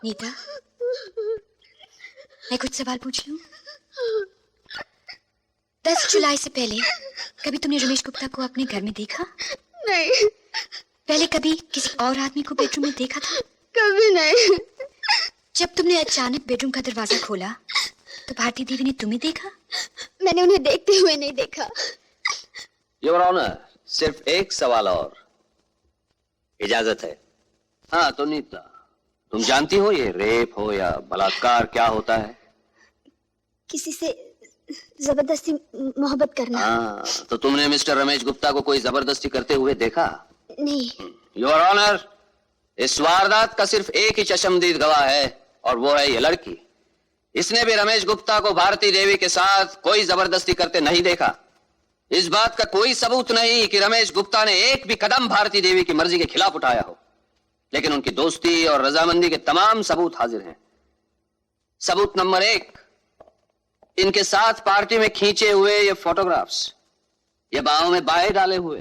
नीता, मैं कुछ सवाल पूछ लूं? 10 जुलाई से पहले कभी तुमने रमेश गुप्ता को अपने घर में देखा? नहीं। पहले कभी किसी और आदमी को बेडरूम में देखा था? कभी नहीं। जब तुमने अचानक बेडरूम का दरवाजा खोला तो भारती देवी ने तुम्हें देखा? मैंने उन्हें देखते हुए नहीं देखा। योर ऑनर, सिर्फ एक सवाल और, इजाजत है? हाँ, तो नीता, तुम जानती हो ये रेप हो या बलात्कार क्या होता है? किसी से जबरदस्ती मोहब्बत करना। हाँ, तो तुमने मिस्टर रमेश गुप्ता को कोई जबरदस्ती करते हुए देखा? नहीं। योर ऑनर, इस वारदात का सिर्फ एक ही चश्मदीद गवाह है और वो है ये लड़की। इसने भी रमेश गुप्ता को भारती देवी के साथ कोई जबरदस्ती करते नहीं देखा। इस बात का कोई सबूत नहीं कि रमेश गुप्ता ने एक भी कदम भारती देवी की मर्जी के खिलाफ उठाया हो, लेकिन उनकी दोस्ती और रजामंदी के तमाम सबूत हाजिर हैं। सबूत नंबर 1, इनके साथ पार्टी में खींचे हुए ये फोटोग्राफ्स, ये बाहों में बाहे डाले हुए,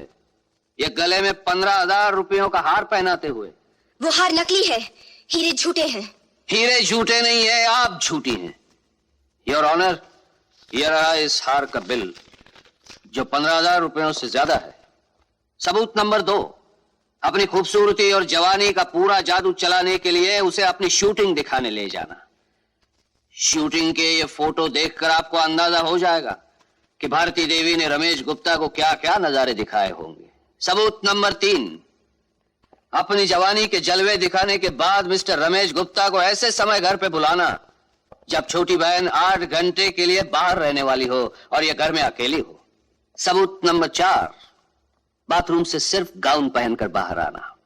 ये गले में 15,000 रुपयों का हार पहनाते हुए। वो हार नकली है, हीरे झूठे हैं। हीरे झूठे नहीं है, आप झूठी हैं। योर ऑनर, ये रहा इस हार का बिल जो 15,000 रुपयों से ज्यादा है। सबूत नंबर 2, अपनी खूबसूरती और जवानी का पूरा जादू चलाने के लिए उसे अपनी शूटिंग दिखाने ले जाना। शूटिंग के ये फोटो देखकर आपको अंदाजा हो जाएगा कि भारती देवी ने रमेश गुप्ता को क्या क्या नजारे दिखाए होंगे। सबूत नंबर 3, अपनी जवानी के जलवे दिखाने के बाद मिस्टर रमेश गुप्ता को ऐसे समय घर पे बुलाना जब छोटी बहन 8 घंटे के लिए बाहर रहने वाली हो और यह घर में अकेली हो। सबूत नंबर 4, बाथरूम से सिर्फ गाउन पहनकर बाहर आना।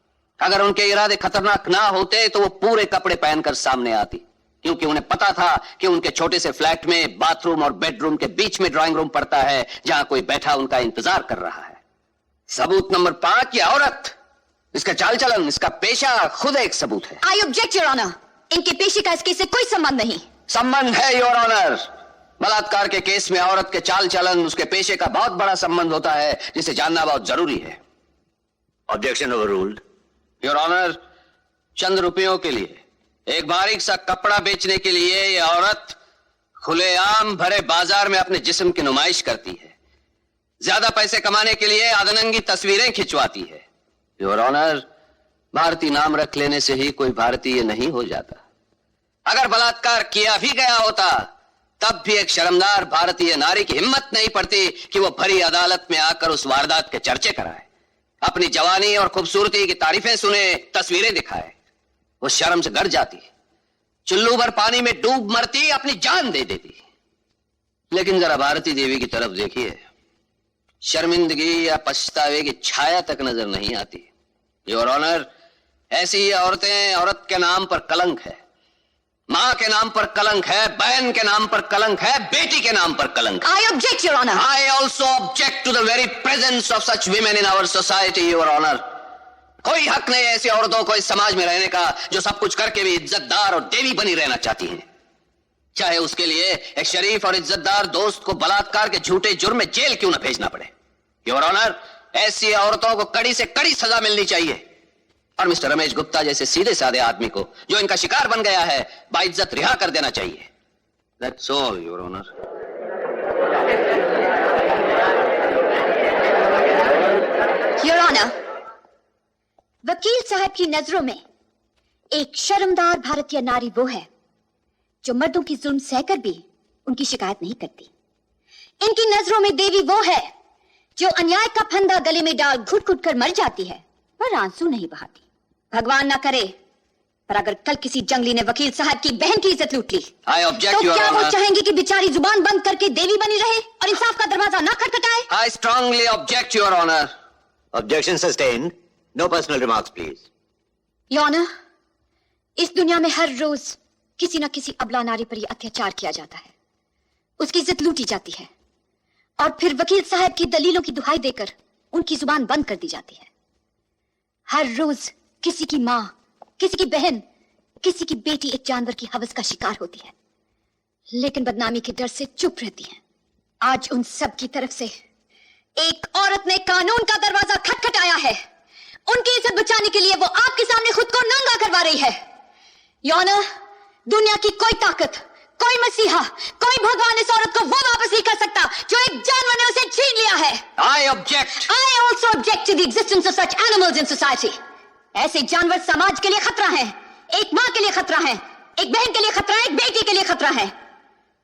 अगर उनके इरादे खतरनाक ना होते तो वो पूरे कपड़े पहनकर सामने आती, क्योंकि उन्हें पता था कि उनके छोटे से फ्लैट में बाथरूम और बेडरूम के बीच में ड्राइंग रूम पड़ता है जहां कोई बैठा उनका इंतजार कर रहा है। सबूत नंबर 5, ये औरत, इसका चाल चलन, इसका पेशा खुद एक सबूत है। आई ऑब्जेक्ट योर ऑनर, इनके पेशे का इसके से कोई संबंध नहीं। संबंध है योर ऑनर। बलात्कार के केस में औरत के चाल चलन, उसके पेशे का बहुत बड़ा संबंध होता है जिसे जानना बहुत जरूरी है। Objection overruled. योर ऑनर, चंद रुपयों के लिए, एक बारीक सा कपड़ा बेचने के लिए यह औरत खुलेआम भरे बाजार में अपने जिस्म की नुमाइश करती है। ज्यादा पैसे कमाने के लिए अधनंगी तस्वीरें खिंचवाती है। योर ऑनर, भारतीय नाम रख लेने से ही कोई भारतीय नहीं हो जाता। अगर बलात्कार किया भी गया होता तब भी एक शर्मदार भारतीय नारी की हिम्मत नहीं पड़ती कि वो भरी अदालत में आकर उस वारदात के चर्चे कराए, अपनी जवानी और खूबसूरती की तारीफें सुने, तस्वीरें दिखाए। वो शर्म से गड़ जाती, चुल्लू भर पानी में डूब मरती, अपनी जान दे देती। लेकिन जरा भारती देवी की तरफ देखिए, शर्मिंदगी या पछतावे की छाया तक नजर नहीं आती। योर ऑनर, ऐसी ये औरतें औरत के नाम पर कलंक है, मां के नाम पर कलंक है, बहन के नाम पर कलंक है, बेटी के नाम पर कलंक है। I object your honour. I also object to the very presence of such women in our society, Your Honor. कोई हक नहीं ऐसी औरतों को इस समाज में रहने का जो सब कुछ करके भी इज्जतदार और देवी बनी रहना चाहती हैं, चाहे उसके लिए एक शरीफ और इज्जतदार दोस्त को बलात्कार के झूठे जुर्म में जेल क्यों न भेजना पड़े। योर ऑनर, ऐसी औरतों को कड़ी से कड़ी सजा मिलनी चाहिए और मिस्टर रमेश गुप्ता जैसे सीधे साधे आदमी को जो इनका शिकार बन गया है बाइज्जत रिहा कर देना चाहिए। That's all, Your Honor. Your honour, वकील साहब की नजरों में एक शर्मदार भारतीय नारी वो है जो मर्दों की जुल्म सहकर भी उनकी शिकायत नहीं करती। इनकी नजरों में देवी वो है जो अन्याय का फंदा गले में डाल घुट घुट कर मर जाती है पर आंसू नहीं बहाती। भगवान ना करे पर अगर कल किसी जंगली ने वकील साहब की बहन की इज्जत लूट ली I object, तो Your क्या वो Honor. चाहेंगे कि बेचारी जुबान बंद करके देवी बनी रहे और इंसाफ का दरवाजा ना खटखटाए? I strongly object, Your Honor. Objection sustained. No personal remarks please. Your honour, इस दुनिया में हर रोज किसी न किसी अबला नारी पर यह अत्याचार किया जाता है, उसकी इज्जत लूटी जाती है और फिर वकील साहब की दलीलों की दुहाई देकर उनकी जुबान बंद कर दी जाती है। हर रोज किसी की माँ, किसी की बहन, किसी की बेटी एक जानवर की हवस का शिकार होती है, लेकिन बदनामी के डर से चुप रहती है। आज उन सब की तरफ से एक औरत ने कानून का दरवाजा खटखटाया है। उनकी इज्जत बचाने के लिए वो आपके सामने खुद को नंगा करवा रही है। योर ऑनर, दुनिया की कोई ताकत, कोई मसीहा, कोई भगवान इस औरत को वो वापस नहीं कर सकता जो एक जानवर ने उसे छीन लिया है। I object. I also object to the existence of such animals in society. ऐसे जानवर समाज के लिए खतरा हैं, एक माँ के लिए खतरा है, एक बहन के लिए खतरा है, एक बेटी के लिए खतरा है।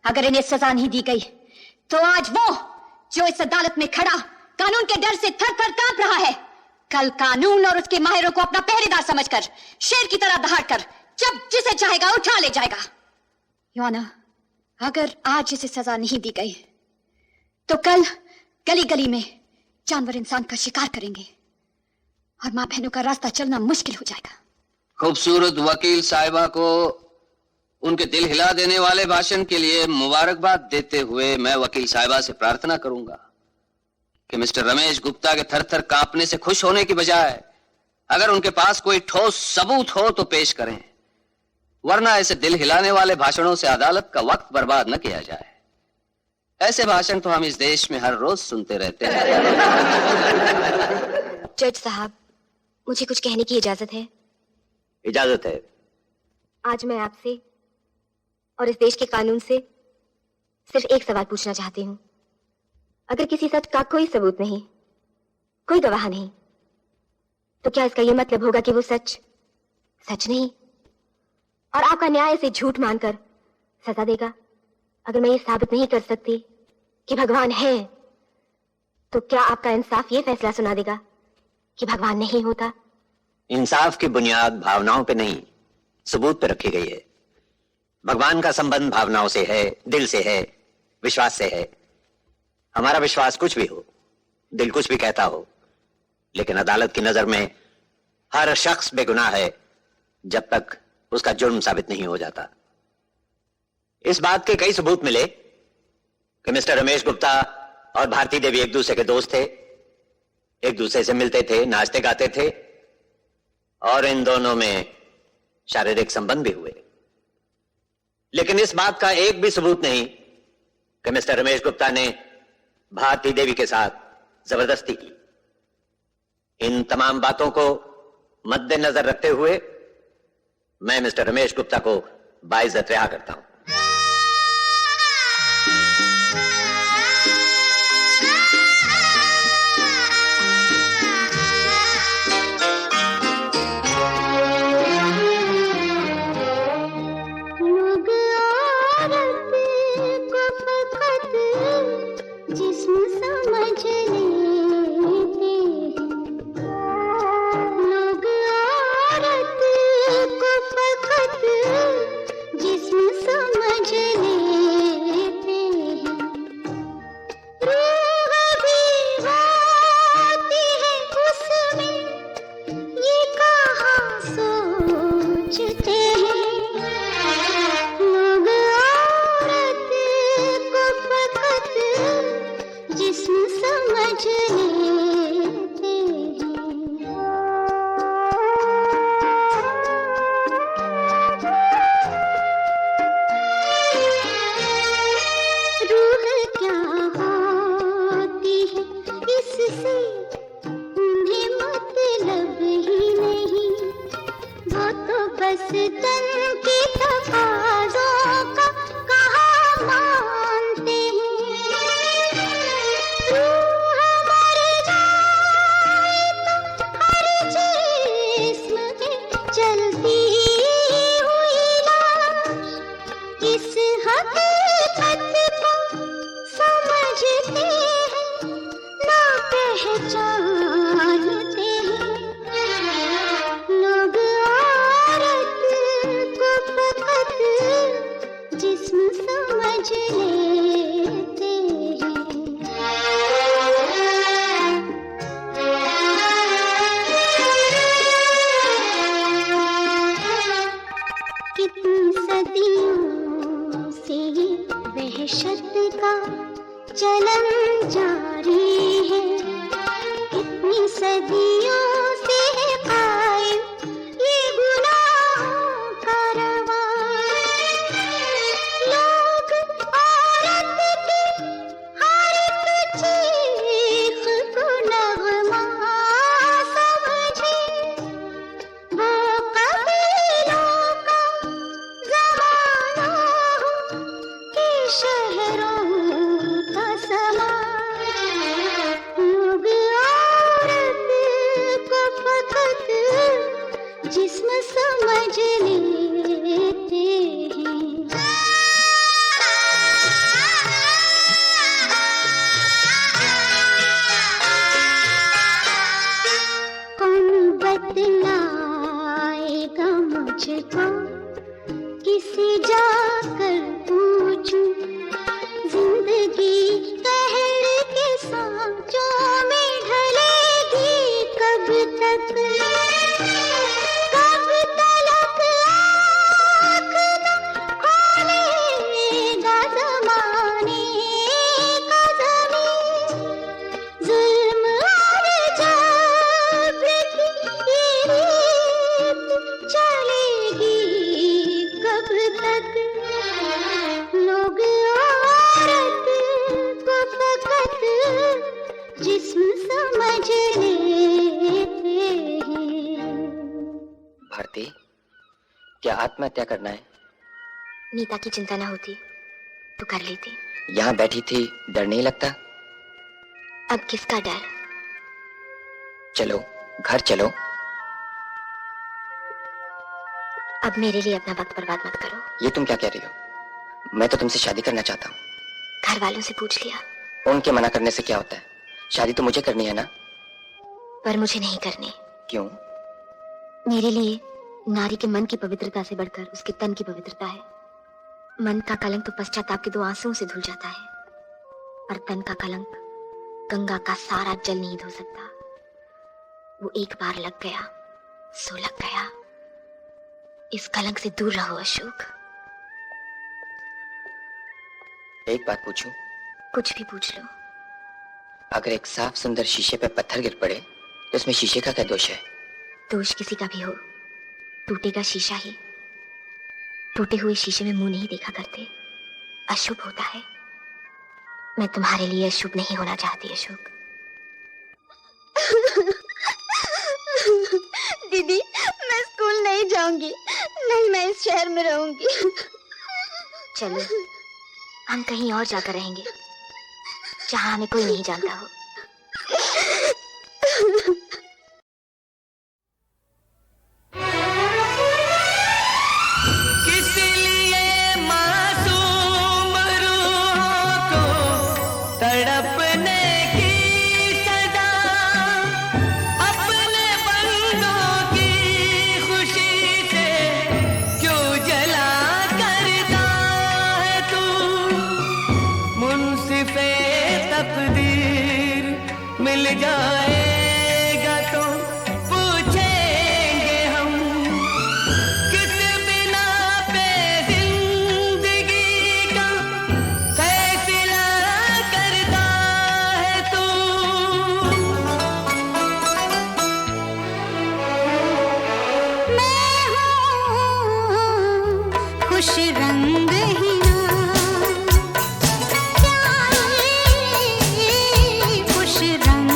अगर इन्हें सजा नहीं दी गई तो आज वो जो इस अदालत में खड़ा कानून के डर से थर थर कांप रहा है, कल कानून और उसके माहिरों को अपना पहरेदार समझकर शेर की तरह दहाड़कर जब जिसे चाहेगा उठा ले जाएगा। योर ऑनर, अगर आज इसे सजा नहीं दी गई तो कल गली गली में जानवर इंसान का शिकार करेंगे और मां बहनों का रास्ता चलना मुश्किल हो जाएगा। खूबसूरत वकील साहिबा को उनके दिल हिला देने वाले भाषण के लिए मुबारकबाद देते हुए मैं वकील साहिबा से प्रार्थना करूंगा कि मिस्टर रमेश गुप्ता के थर थर कांपने से खुश होने की बजाय अगर उनके पास कोई ठोस सबूत हो तो पेश करें, वरना ऐसे दिल हिलाने वाले भाषणों से अदालत का वक्त बर्बाद न किया जाए। ऐसे भाषण तो हम इस देश में हर रोज सुनते रहते हैं। जज साहब, मुझे कुछ कहने की इजाजत है? इजाजत है। आज मैं आपसे और इस देश के कानून से सिर्फ एक सवाल पूछना चाहती हूँ। अगर किसी सच का कोई सबूत नहीं, कोई गवाह नहीं, तो क्या इसका यह मतलब होगा कि वो सच सच नहीं और आपका न्याय इसे झूठ मानकर सजा देगा? अगर मैं ये साबित नहीं कर सकती कि भगवान है, तो क्या आपका इंसाफ ये फैसला सुना देगा कि भगवान नहीं होता? इंसाफ की बुनियाद भावनाओं पे नहीं, सबूत पे रखी गई है। भगवान का संबंध भावनाओं से है, दिल से है, विश्वास से है। हमारा विश्वास कुछ भी हो, दिल कुछ भी कहता हो, लेकिन अदालत की नजर में हर शख्स बेगुनाह है जब तक उसका जुर्म साबित नहीं हो जाता। इस बात के कई सबूत मिले कि मिस्टर रमेश गुप्ता और भारती देवी एक दूसरे के दोस्त थे, एक दूसरे से मिलते थे, नाचते गाते थे और इन दोनों में शारीरिक संबंध भी हुए। लेकिन इस बात का एक भी सबूत नहीं कि मिस्टर रमेश गुप्ता ने भारती देवी के साथ जबरदस्ती की। इन तमाम बातों को मद्देनजर रखते हुए मैं मिस्टर रमेश गुप्ता को बाइज्जत रिहा करता हूं। आत्महत्या करना है? नीता की चिंता ना होती तो कर लेती। यहाँ बैठी थी, डर नहीं लगता? अब किसका डर? चलो घर चलो। अब मेरे लिए अपना वक्त बर्बाद मत करो। ये तुम क्या कह रही हो? मैं तो तुमसे शादी करना चाहता हूँ। घर वालों से पूछ लिया? उनके मना करने से क्या होता है? शादी तो मुझे करनी है ना? पर मुझे नहीं करनी। क्यों? मेरे लिए नारी के मन की पवित्रता से बढ़कर उसके तन की पवित्रता है। मन का कलंक तो पश्चाताप के 2 आंसुओं से धुल जाता है, पर तन का कलंक गंगा का सारा जल नहीं धो सकता। वो एक बार लग गया सो लग गया। इस कलंक से दूर रहो अशोक। एक बात पूछूं? कुछ भी पूछ लो। अगर एक साफ सुंदर शीशे पे पत्थर गिर पड़े तो इसमें शीशे का क्या दोष है? दोष किसी का भी हो, टूटेगा शीशा ही। टूटे हुए शीशे में मुंह नहीं देखा करते, अशुभ होता है। मैं तुम्हारे लिए अशुभ नहीं होना चाहती अशोक। दीदी, मैं स्कूल नहीं जाऊंगी, नहीं मैं इस शहर में रहूंगी। चलो हम कहीं और जाकर रहेंगे, जहां हमें कोई नहीं जानता हो। तड़पने की सदा अपने बंदों की खुशी से क्यों जला करता है तू? मुंसिफे तकदीर मिल जाएगा तो पूछेंगे हम, किस बिना पे जिंदगी का फैसला करता है तू? मैं हूँ खुश रंग हीना, प्यारी खुश रंग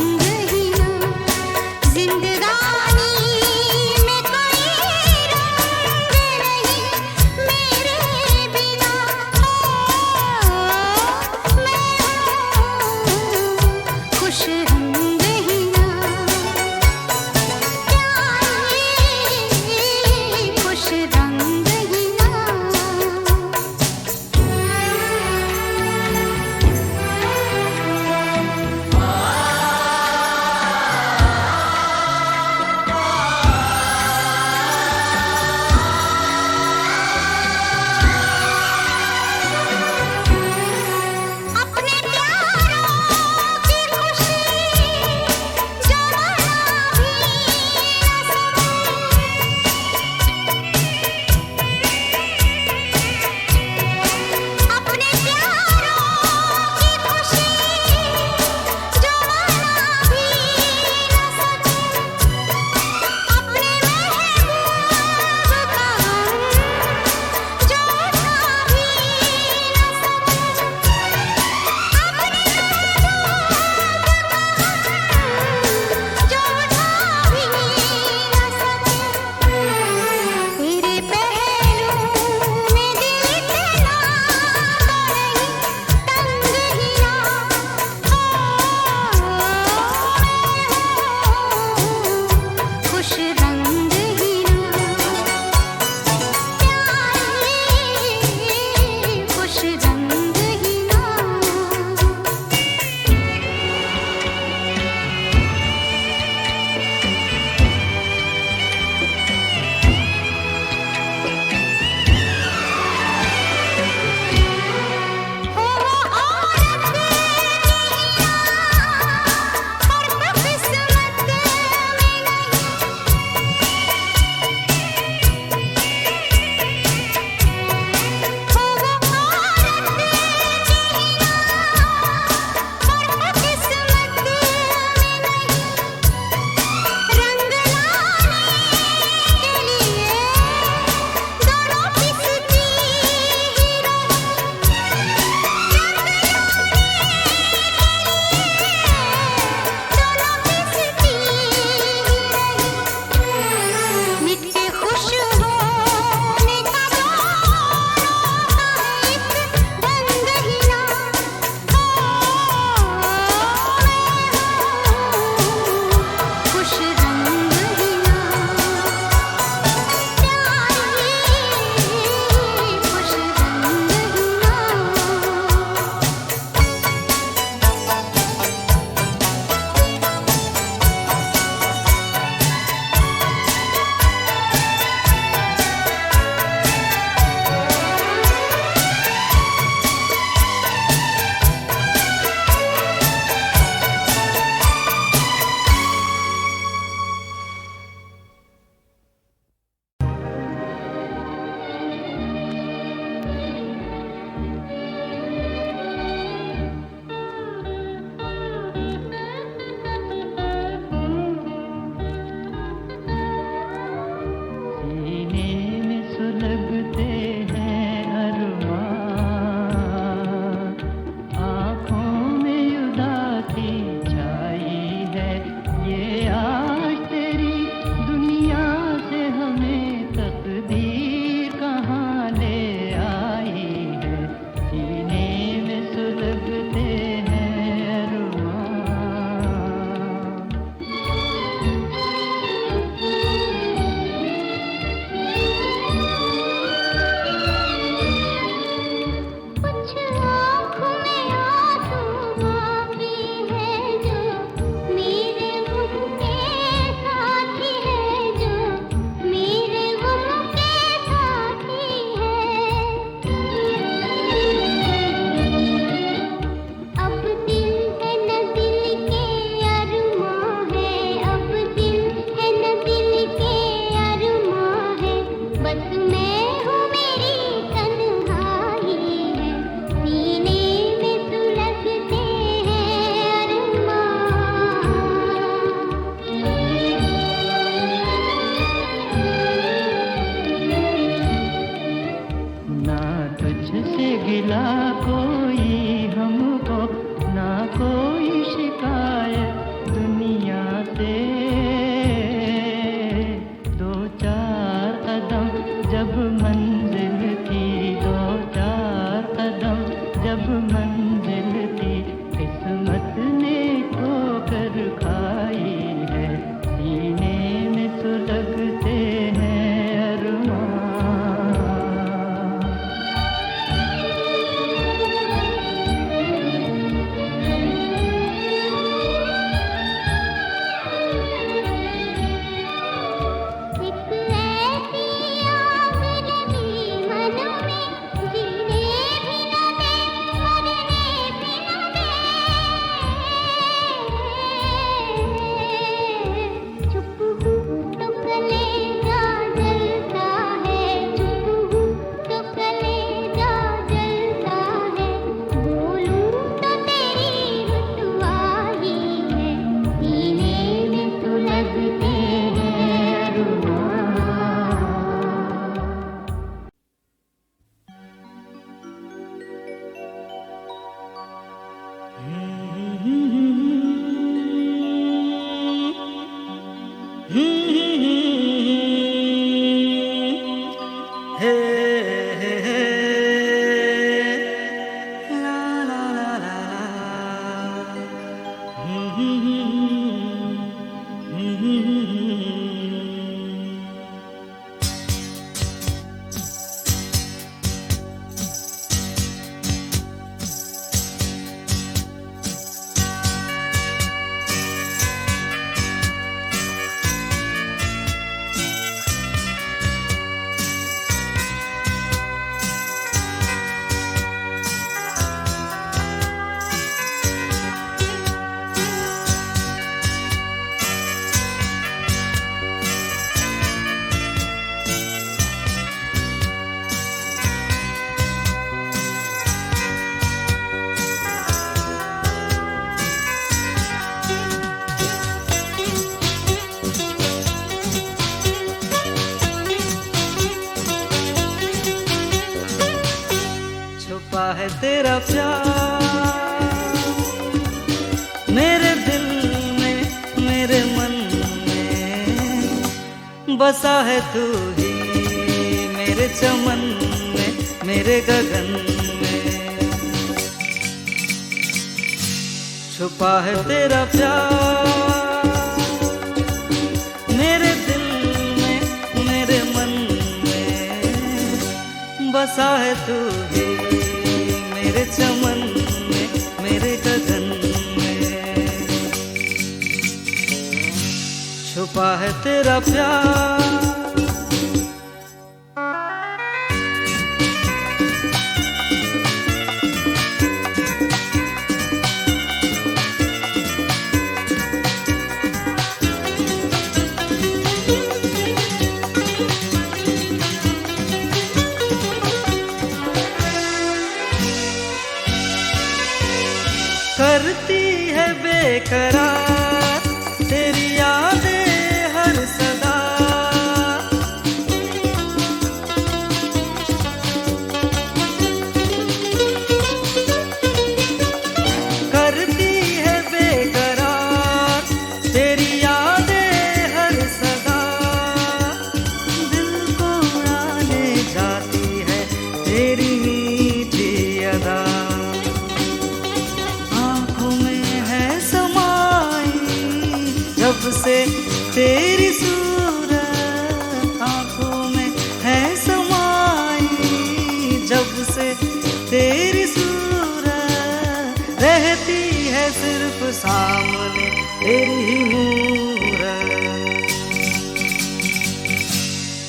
जब मंजिल की किस्मत ने ठोकर खाई है, सीने में सुलगते हैं अरमान। एक ऐसी आग लगी मन में, जीने भी न दे, मरने भी न दे। चुप हूँ तो कलेजा जलता है, चुप हूँ तो कलेजा जलता है। बोलूं तो तेरी रुसवाई है, सीने में सुलगते हैं अरमान। छुपा है तेरा प्यार मेरे दिल में, मेरे मन में बसा है तू ही, मेरे चमन में, मेरे गगन में। छुपा है तेरा प्यार मेरे दिल में, मेरे मन में बसा है तू ही, मेरे चमन में, मेरे गगन में। छुपा है तेरा प्यार। करती है बेकरार तेरी यादें हर सदा, करती है बेकरार तेरी यादें हर सदा। दिल को उड़ाने जाती है तेरी मीठी अदा, जब से तेरी सूरत आँखों में है समाई, जब से तेरी सूरत रहती है सिर्फ सामने तेरी ही मूरत।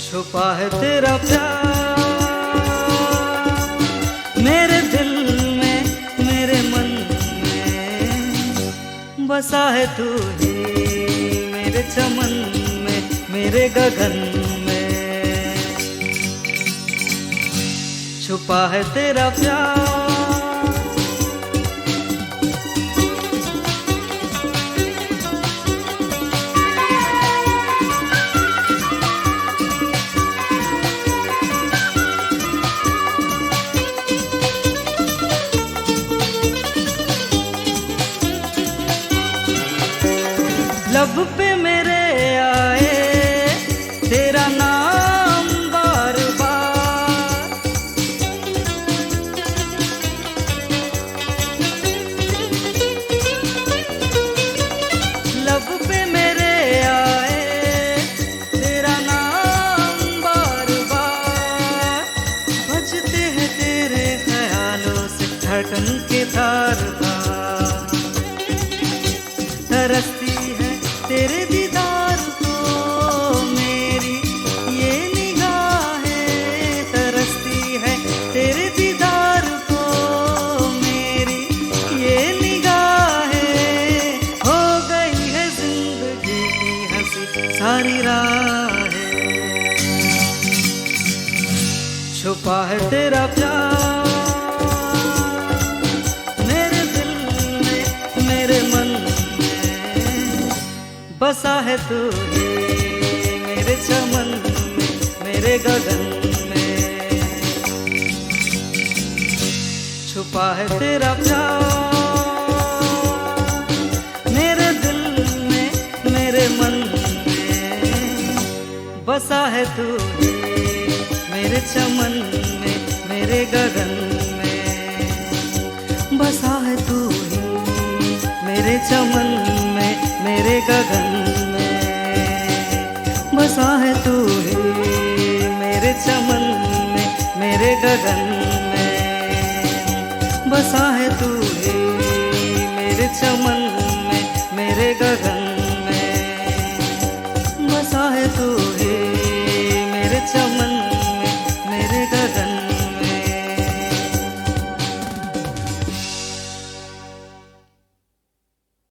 छुपा है तेरा प्यार मेरे दिल में, मेरे मन में बसा है तू ही, मेरे चमन में, मेरे गगन में। छुपा है तेरा प्यार। लब पे मेरे आए तेरा नाम बार बार, के तार तार। तरसती है तेरे दीदार को मेरी ये निगाहें, तरसती है तेरे दीदार को मेरी ये निगाहें। हो गई है जिंदगी की हंसी सारी राहें, छुपा है तेरा प्यार मेरे दिल में मेरे मन में, बसा है तू ही मेरे चमन में मेरे गगन में। छुपा है तेरा प्यार मेरे दिल में मेरे मन में, बसा है तू ही मेरे चमन में मेरे गगन में। बसा है तू ही मेरे चमन में मेरे गगन में, बसा है तू ही मेरे चमन में मेरे गगन में, बसा है तू ही मेरे चमन में मेरे गगन